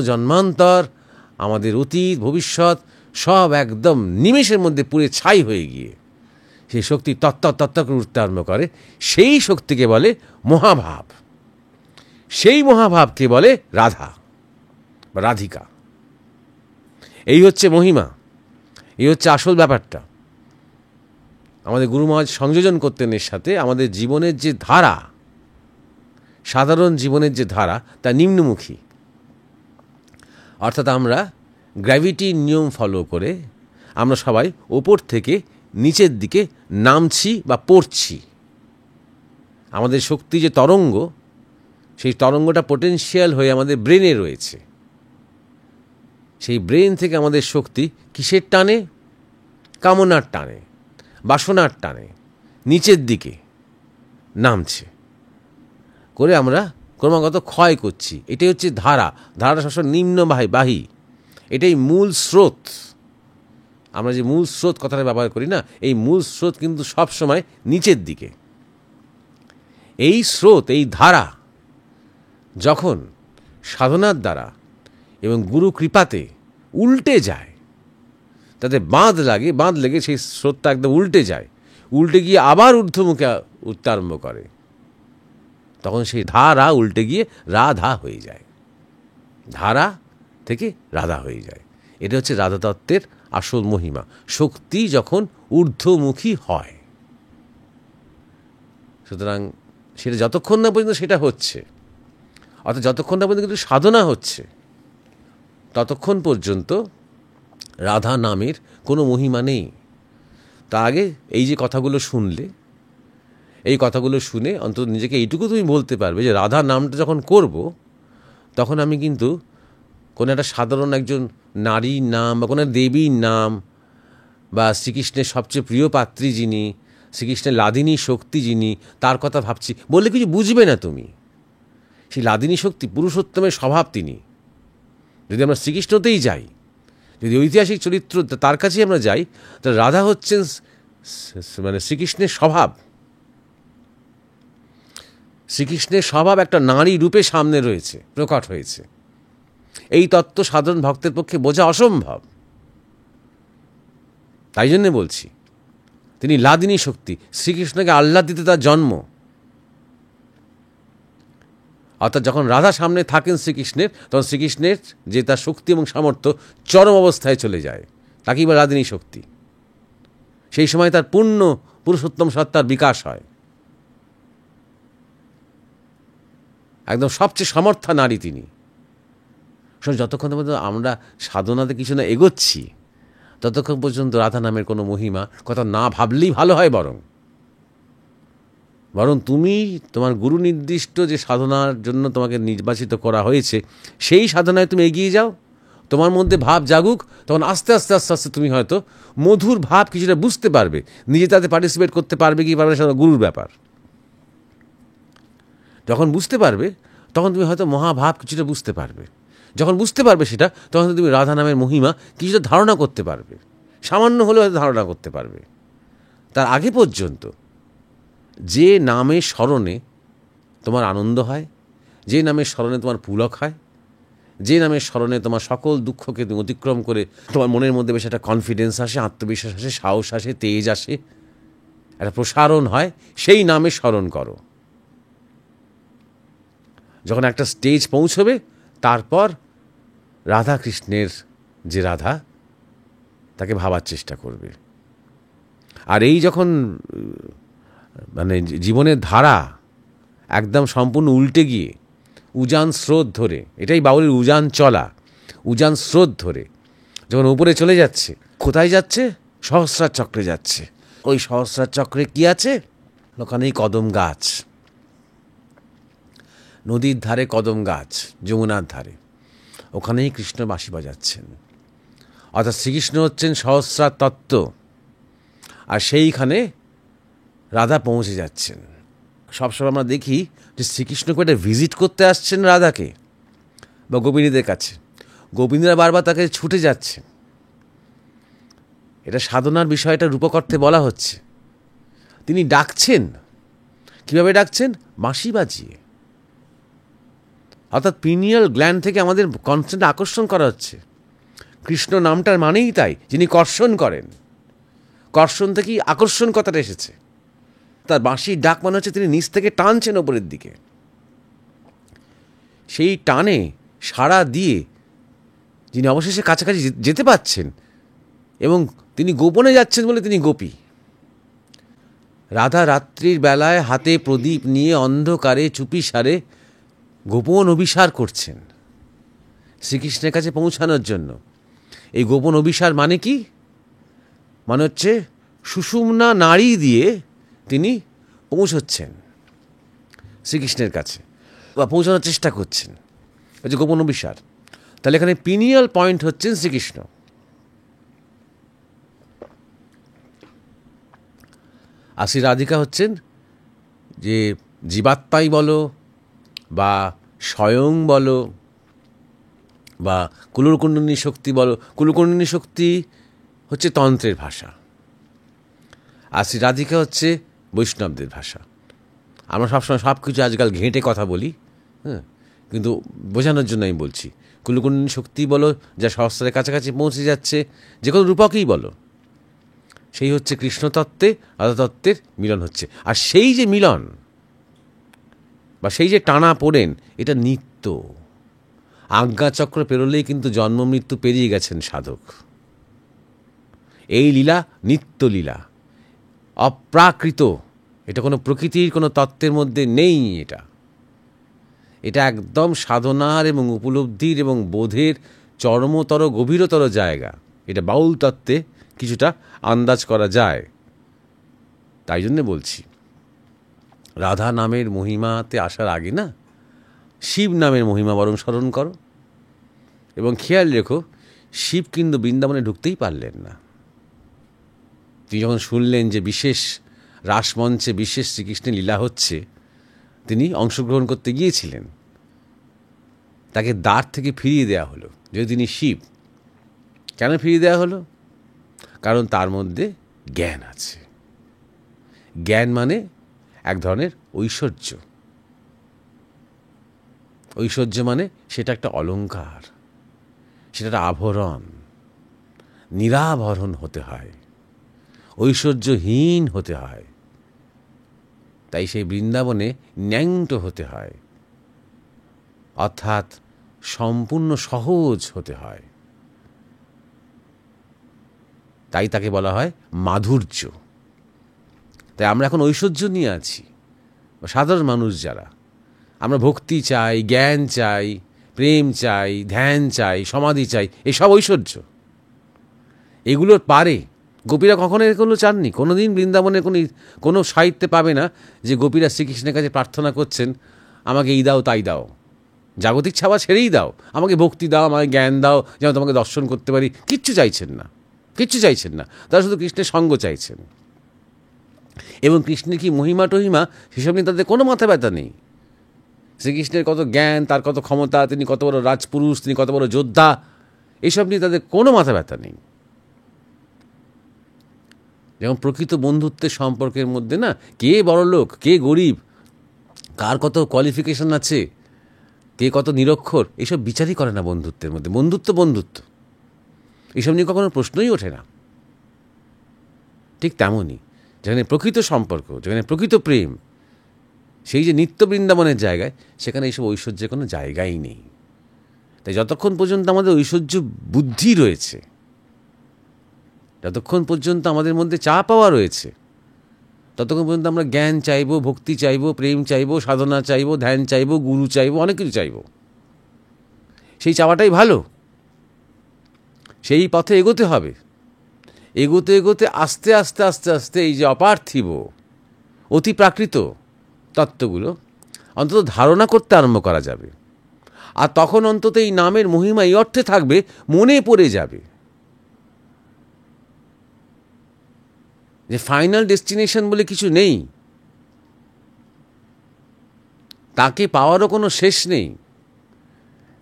জন্মান্তর, আমাদের অতীত ভবিষ্যৎ সব একদম নিমেষের মধ্যে পুড়ে ছাই হয়ে গিয়ে সেই শক্তি তত্ত্ব করে উঠতে আরম্ভ করে, সেই শক্তিকে বলে মহাভাব। সেই মহাভাবকে বলে রাধা বা রাধিকা। এই হচ্ছে মহিমা, এই হচ্ছে আসল ব্যাপারটা। আমাদের গুরু মহারাজ সংযোজন করতেন এর সাথে আমাদের জীবনের যে ধারা, সাধারণ জীবনের যে ধারা, তা নিম্নমুখী। অর্থাৎ আমরা গ্র্যাভিটির নিয়ম ফলো করে আমরা সবাই ওপর থেকে নিচের দিকে নামছি বা পড়ছি। আমাদের শক্তি যে তরঙ্গ, সেই তরঙ্গটা পোটেনশিয়াল হয়ে আমাদের ব্রেনে রয়েছে। সেই ব্রেন থেকে আমাদের শক্তি কিসের টানে? কামনার টানে, বাসনার টানে নিচের দিকে নামছে, করে আমরা ক্রমাগত ক্ষয় করছি। এটাই হচ্ছে ধারা। ধারাটা সবসময় নিম্নবাহী, এটাই মূল স্রোত। আমরা যে মূল স্রোত কথাটা ব্যবহার করি না, এই মূল স্রোত কিন্তু সবসময় নিচের দিকে। এই স্রোত, এই ধারা যখন সাধনার দ্বারা এবং গুরু কৃপাতে উল্টে যায়, তাতে বাঁধ লেগে সেই স্রোতটা একদম উল্টে যায়, উল্টে গিয়ে আবার ঊর্ধ্বমুখে উঠতে আরম্ভ করে, তখন সেই ধারা উল্টে গিয়ে রাধা হয়ে যায়, ধারা থেকে রাধা হয়ে যায়। এটা হচ্ছে রাধা তত্ত্বের আসল মহিমা। শক্তি যখন ঊর্ধ্বমুখী হয়, সুতরাং সেটা যতক্ষণ না পর্যন্ত সেটা হচ্ছে, অর্থাৎ যতক্ষণ না পর্যন্ত কিন্তু সাধনা হচ্ছে, ততক্ষণ পর্যন্ত রাধা নামের কোনো মহিমা নেই। তা আগে এই যে কথাগুলো শুনলে, এই কথাগুলো শুনে অন্তত নিজেকে এইটুকু তুমি বলতে পারবে যে রাধা নামটা যখন করব, তখন আমি কিন্তু কোনো একটা সাধারণ একজন নারীর নাম বা কোনো দেবীর নাম বা শ্রীকৃষ্ণের সবচেয়ে প্রিয় পাত্রী যিনি, শ্রীকৃষ্ণের লাদিনী শক্তি যিনি, তার কথা ভাবছি বললে কিছু বুঝবে না তুমি। সেই লাদিনী শক্তি পুরুষোত্তমের স্বভাব তিনি। যদি আমরা শ্রীকৃষ্ণতেই যাই, যদি ঐতিহাসিক চরিত্র তার কাছেই আমরা যাই, তাহলে রাধা হচ্ছেন মানে শ্রীকৃষ্ণের স্বভাব। শ্রীকৃষ্ণের স্বভাব একটা নারী রূপে সামনে রয়েছে, প্রকট হয়েছে। এই তত্ত্ব সাধারণ ভক্তের পক্ষে বোঝা অসম্ভব। তাই জন্যে বলছি, তিনি লাদিনী শক্তি। শ্রীকৃষ্ণকে আহ্লাদ দিতে তার জন্ম। অর্থাৎ যখন রাধা সামনে থাকেন শ্রীকৃষ্ণের, তখন শ্রীকৃষ্ণের যে তার শক্তি এবং সামর্থ্য চরম অবস্থায় চলে যায়, তাকেই বা লাদিনী শক্তি। সেই সময় তার পূর্ণ পুরুষোত্তম সত্তার বিকাশ হয়। একদম সবচেয়ে সমর্থা নারী তিনি। যতক্ষণ পর্যন্ত আমরা সাধনাতে কিছু না এগোচ্ছি, ততক্ষণ পর্যন্ত রাধা নামের কোনো মহিমা কথা না ভাবলেই ভালো হয়। বরং তুমি তোমার গুরু নির্দিষ্ট যে সাধনার জন্য তোমাকে নির্বাচিত করা হয়েছে, সেই সাধনায় তুমি এগিয়ে যাও। তোমার মধ্যে ভাব জাগুক, তখন আস্তে আস্তে তুমি হয়তো মধুর ভাব কিছুটা বুঝতে পারবে। নিজে তাতে পার্টিসিপেট করতে পারবে কি পারবে সেটা গুরুর ব্যাপার। যখন বুঝতে পারবে, তখন তুমি হয়তো মহাভাব কিছুটা বুঝতে পারবে। যখন বুঝতে পারবে সেটা, তখন তুমি রাধা নামের মহিমা কিছুটা ধারণা করতে পারবে, সামান্য হলেও হয়তো ধারণা করতে পারবে। তার আগে পর্যন্ত যে নামের স্মরণে তোমার আনন্দ হয়, যে নামের স্মরণে তোমার পুলক হয়, যে নামের স্মরণে তোমার সকল দুঃখকে তুমি অতিক্রম করে তোমার মনের মধ্যে বেশ একটা কনফিডেন্স আসে, আত্মবিশ্বাস আসে, সাহস আসে, তেজ আসে, একটা প্রসারণ হয়, সেই নামে স্মরণ করো। যখন একটা স্টেজ পৌঁছবে, তারপর রাধা কৃষ্ণের যে রাধা, তাকে ভাবার চেষ্টা করবে। আর এই যখন মানে জীবনের ধারা একদম সম্পূর্ণ উল্টে গিয়ে উজান স্রোত ধরে, এটাই বাউলের উজান চলা, উজান স্রোত ধরে যখন উপরে চলে যাচ্ছে, কোথায় যাচ্ছে? সহস্রার চক্রে যাচ্ছে। ওই সহস্রার চক্রে কি আছে? ওখানেই কদম গাছ, নদীর ধারে কদম গাছ, যমুনার ধারে, ওখানেই কৃষ্ণ বাঁশি বাজাচ্ছেন। অর্থাৎ শ্রীকৃষ্ণ হচ্ছেন সহস্রার তত্ত্ব, আর সেইখানে রাধা পৌঁছে যাচ্ছেন। সবসময় আমরা দেখি যে শ্রীকৃষ্ণকে একটা ভিজিট করতে আসছেন রাধাকে বা গোপিনীদের কাছে, গোপিনীরা বারবার তাকে ছুটে যাচ্ছে। এটা সাধনার বিষয়টা রূপকর্থে বলা হচ্ছে। তিনি ডাকছেন। কিভাবে ডাকছেন? বাঁশি বাজিয়ে। অর্থাৎ পিনিয়াল গ্ল্যান্ড থেকে আমাদের কনসেন্ট আকর্ষণ করা হচ্ছে। কৃষ্ণ নামটার মানেই তাই, যিনি কর্ষণ করেন। কর্ষণ থেকেই আকর্ষণ কথাটা এসেছে। তার বাঁশির ডাক মনে হচ্ছে তিনি নিচ থেকে টানছেন ওপরের দিকে। সেই টানে সাড়া দিয়ে যিনি অবশেষে কাছাকাছি যেতে পারছেন, এবং তিনি গোপনে যাচ্ছেন বলে তিনি গোপী। রাধা রাত্রির বেলায় হাতে প্রদীপ নিয়ে অন্ধকারে চুপিসারে গোপন অভিসার করছেন শ্রীকৃষ্ণের কাছে পৌঁছানোর জন্য। এই গোপন অভিসার মানে কি? মানে হচ্ছে সুষুম্না নাড়ি দিয়ে তিনি পৌঁছচ্ছেন। শ্রীকৃষ্ণের কাছে বা পৌঁছানোর চেষ্টা করছেন, হচ্ছে গোপন অভিসার। তাহলে এখানে পিনিয়াল পয়েন্ট হচ্ছেন শ্রীকৃষ্ণ। আর শ্রী রাধিকা হচ্ছেন যে জীবাত্মাই বলো বা স্বয়ং বলো বা কুলকুণ্ডলিনী শক্তি বলো, কুলকুণ্ডলিনী শক্তি হচ্ছে তন্ত্রের ভাষা, আর শ্রী রাধিকা হচ্ছে বৈষ্ণবদের ভাষা। আমরা সবসময় সব কিছু আজকাল ঘেঁটে কথা বলি, হ্যাঁ, কিন্তু বোঝানোর জন্য আমি বলছি, কুলকুণ্ডলিনী শক্তি বলো যা সহস্রের কাছাকাছি পৌঁছে যাচ্ছে, যে কোনো রূপকেই বলো, সেই হচ্ছে কৃষ্ণতত্ত্বে রাধাতত্ত্বের মিলন হচ্ছে। আর সেই যে মিলন বা সেই যে টানা পড়েন, এটা নিত্য। আজ্ঞাচক্র পেরোলেই কিন্তু জন্ম মৃত্যু পেরিয়ে গেছেন সাধক। এই লীলা নিত্য লীলা, অপ্রাকৃত, এটা কোনো প্রকৃতির কোনো তত্ত্বের মধ্যে নেই। এটা একদম সাধনার এবং উপলব্ধির এবং বোধের চরমতর গভীরতর জায়গা। এটা বাউল তত্ত্বে কিছুটা আন্দাজ করা যায়। তাই জন্যে বলছি, রাধা নামের মহিমাতে আসার আগে না শিব নামের মহিমা বরং স্মরণ করো। এবং খেয়াল রেখো, শিব কিন্তু বৃন্দাবনে ঢুকতেই পারলেন না। তিনি যখন শুনলেন যে বিশেষ রাসমঞ্চে বিশেষ শ্রীকৃষ্ণের লীলা হচ্ছে, তিনি অংশগ্রহণ করতে গিয়েছিলেন। তাকে দ্বার থেকে ফিরিয়ে দেওয়া হলো, যেহেতু তিনি শিব। কেন ফিরিয়ে দেওয়া হলো? কারণ তার মধ্যে জ্ঞান আছে। জ্ঞান মানে এক ধরনের ঐশ্বর্য। ঐশ্বর্য মানে সেটা একটা অলংকার, সেটা একটা আভরণ। নিরাভরণ হতে হয়, ঐশ্বর্যহীন হতে হয়। তাই সেই বৃন্দাবনে ন্যাংটো হতে হয়, অর্থাৎ সম্পূর্ণ সহজ হতে হয়। তাই তাকে বলা হয় মাধুর্য। তাই আমরা এখন ঐশ্বর্য নিয়ে আছি, সাধারণ মানুষ যারা, আমরা ভক্তি চাই, জ্ঞান চাই, প্রেম চাই, ধ্যান চাই, সমাধি চাই, এসব ঐশ্বর্য। এগুলোর পারে গোপীরা কখনো এগুলো চাননি। কোনো দিন বৃন্দাবনের কোনো সাহিত্যে পাবে না যে গোপীরা শ্রীকৃষ্ণের কাছে প্রার্থনা করছেন, আমাকে এই দাও তাই দাও, জাগতিক ছাওয়া ছেড়েই দাও, আমাকে ভক্তি দাও, আমাকে জ্ঞান দাও, যেন তোমাকে দর্শন করতে পারি। কিচ্ছু চাইছেন না, কিচ্ছু চাইছেন না। তারা শুধু কৃষ্ণের সঙ্গ চাইছেন। এবং কৃষ্ণের কি মহিমা টহিমা সেসব নিয়ে তাদের কোনো মাথা ব্যথা নেই। শ্রীকৃষ্ণের কত জ্ঞান, তার কত ক্ষমতা, তিনি কত বড় রাজপুরুষ, তিনি কত বড় যোদ্ধা, এসব নিয়ে তাদের কোনো মাথা ব্যথা নেই। যেমন প্রকৃত বন্ধুত্বের সম্পর্কের মধ্যে না, কে বড়লোক, কে গরিব, কার কত কোয়ালিফিকেশন আছে, কে কত নিরক্ষর, এসব বিচারই করে না বন্ধুত্বের মধ্যে। বন্ধুত্ব বন্ধুত্ব, এসব নিয়ে কখনো প্রশ্নই ওঠে না। ঠিক তেমনই যেখানে প্রকৃত সম্পর্ক, যেখানে প্রকৃত প্রেম, সেই যে নিত্য বৃন্দাবনের জায়গায়, সেখানে এইসব ঐশ্বর্যের কোনো জায়গাই নেই। তাই যতক্ষণ পর্যন্ত আমাদের ঐশ্বর্য বুদ্ধি রয়েছে, যতক্ষণ পর্যন্ত আমাদের মধ্যে চা পাওয়া রয়েছে, ততক্ষণ পর্যন্ত আমরা জ্ঞান চাইব, ভক্তি চাইব, প্রেম চাইব, সাধনা চাইব, ধ্যান চাইব, গুরু চাইব, অনেক কিছু চাইব। সেই চাওয়াটাই ভালো, সেই পথে এগোতে হবে। এগোতে এগোতে আস্তে আস্তে আস্তে আস্তে এই যে অপার্থিব অতি প্রাকৃত তত্ত্বগুলো অন্তত ধারণা করতে আরম্ভ করা যাবে। আর তখন অন্তত এই নামের মহিমা এই অর্থে থাকবে, মনে পড়ে যাবে যে ফাইনাল ডেস্টিনেশন বলে কিছু নেই, তাকে পাওয়ারও কোনো শেষ নেই,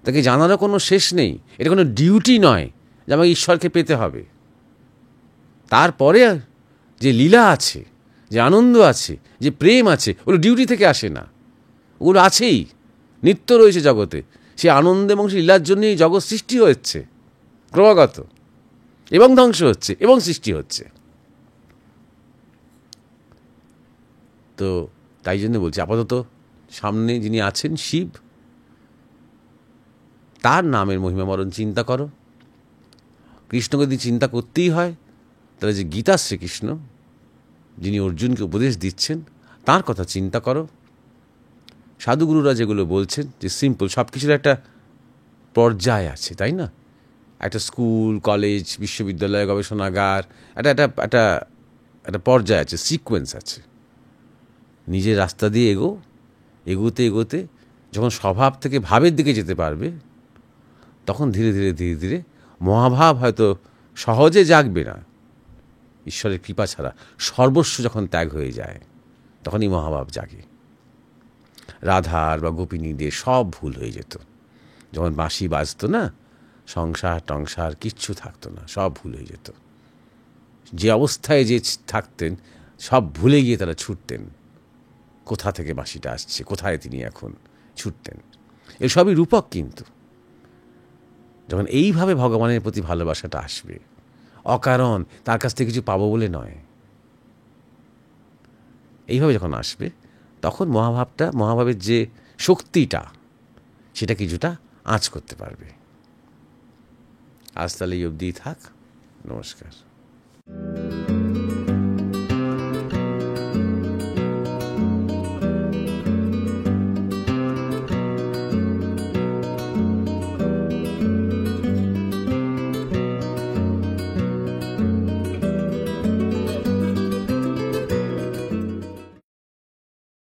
তাকে জানারও কোনো শেষ নেই। এটা কোনো ডিউটি নয় যে আমাকে ঈশ্বরকে পেতে হবে। তারপরে যে লীলা আছে, যে আনন্দ আছে, যে প্রেম আছে, ওগুলো ডিউটি থেকে আসে না, ওগুলো আছেই, নিত্য রয়েছে জগতে। সে আনন্দ এবং সে লীলার জন্যই জগৎ সৃষ্টি হচ্ছে ক্রমাগত, এবং ধ্বংস হচ্ছে এবং সৃষ্টি হচ্ছে। তো তাই জন্য বলছি, আপাতত সামনে যিনি আছেন শিব, তার নামের মহিমা বরং চিন্তা করো। কৃষ্ণকে যদি চিন্তা করতেই হয়, তাহলে যে গীতা শ্রীকৃষ্ণ যিনি অর্জুনকে উপদেশ দিচ্ছেন, তার কথা চিন্তা করো। সাধুগুরুরা যেগুলো বলছেন, যে সিম্পল, সব কিছুর একটা পর্যায় আছে, তাই না? একটা স্কুল, কলেজ, বিশ্ববিদ্যালয়, গবেষণাগার, একটা পর্যায় আছে, সিকোয়েন্স আছে। নিজের রাস্তা দিয়ে এগো, এগোতে এগোতে যখন স্বভাব থেকে ভাবের দিকে যেতে পারবে, তখন ধীরে ধীরে ধীরে ধীরে মহাভাব হয়তো সহজে জাগবে না, ঈশ্বরের কৃপা ছাড়া সর্বস্ব যখন ত্যাগ হয়ে যায় তখনই মহাভাব জাগে। রাধার বা গোপিনীদের সব ভুল হয়ে যেত, যখন বাঁশি বাজতো না, সংসার টংসার কিচ্ছু থাকতো না, সব ভুল হয়ে যেত। যে অবস্থায় যে থাকতেন সব ভুলে গিয়ে তারা ছুটতেন, কোথা থেকে বাঁশিটা আসছে, কোথায় তিনি এখন, ছুটতেন। এসবই রূপক, কিন্তু যখন এইভাবে ভগবানের প্রতি ভালোবাসাটা আসবে, অকারণ তার কাছ থেকে কিছু পাবো বলে নয়, এইভাবে যখন আসবে, তখন মহাভাবের যে শক্তিটা, সেটা কিছুটা আঁচ করতে পারবে। আজ তাহলে এই অবধিই থাক। নমস্কার।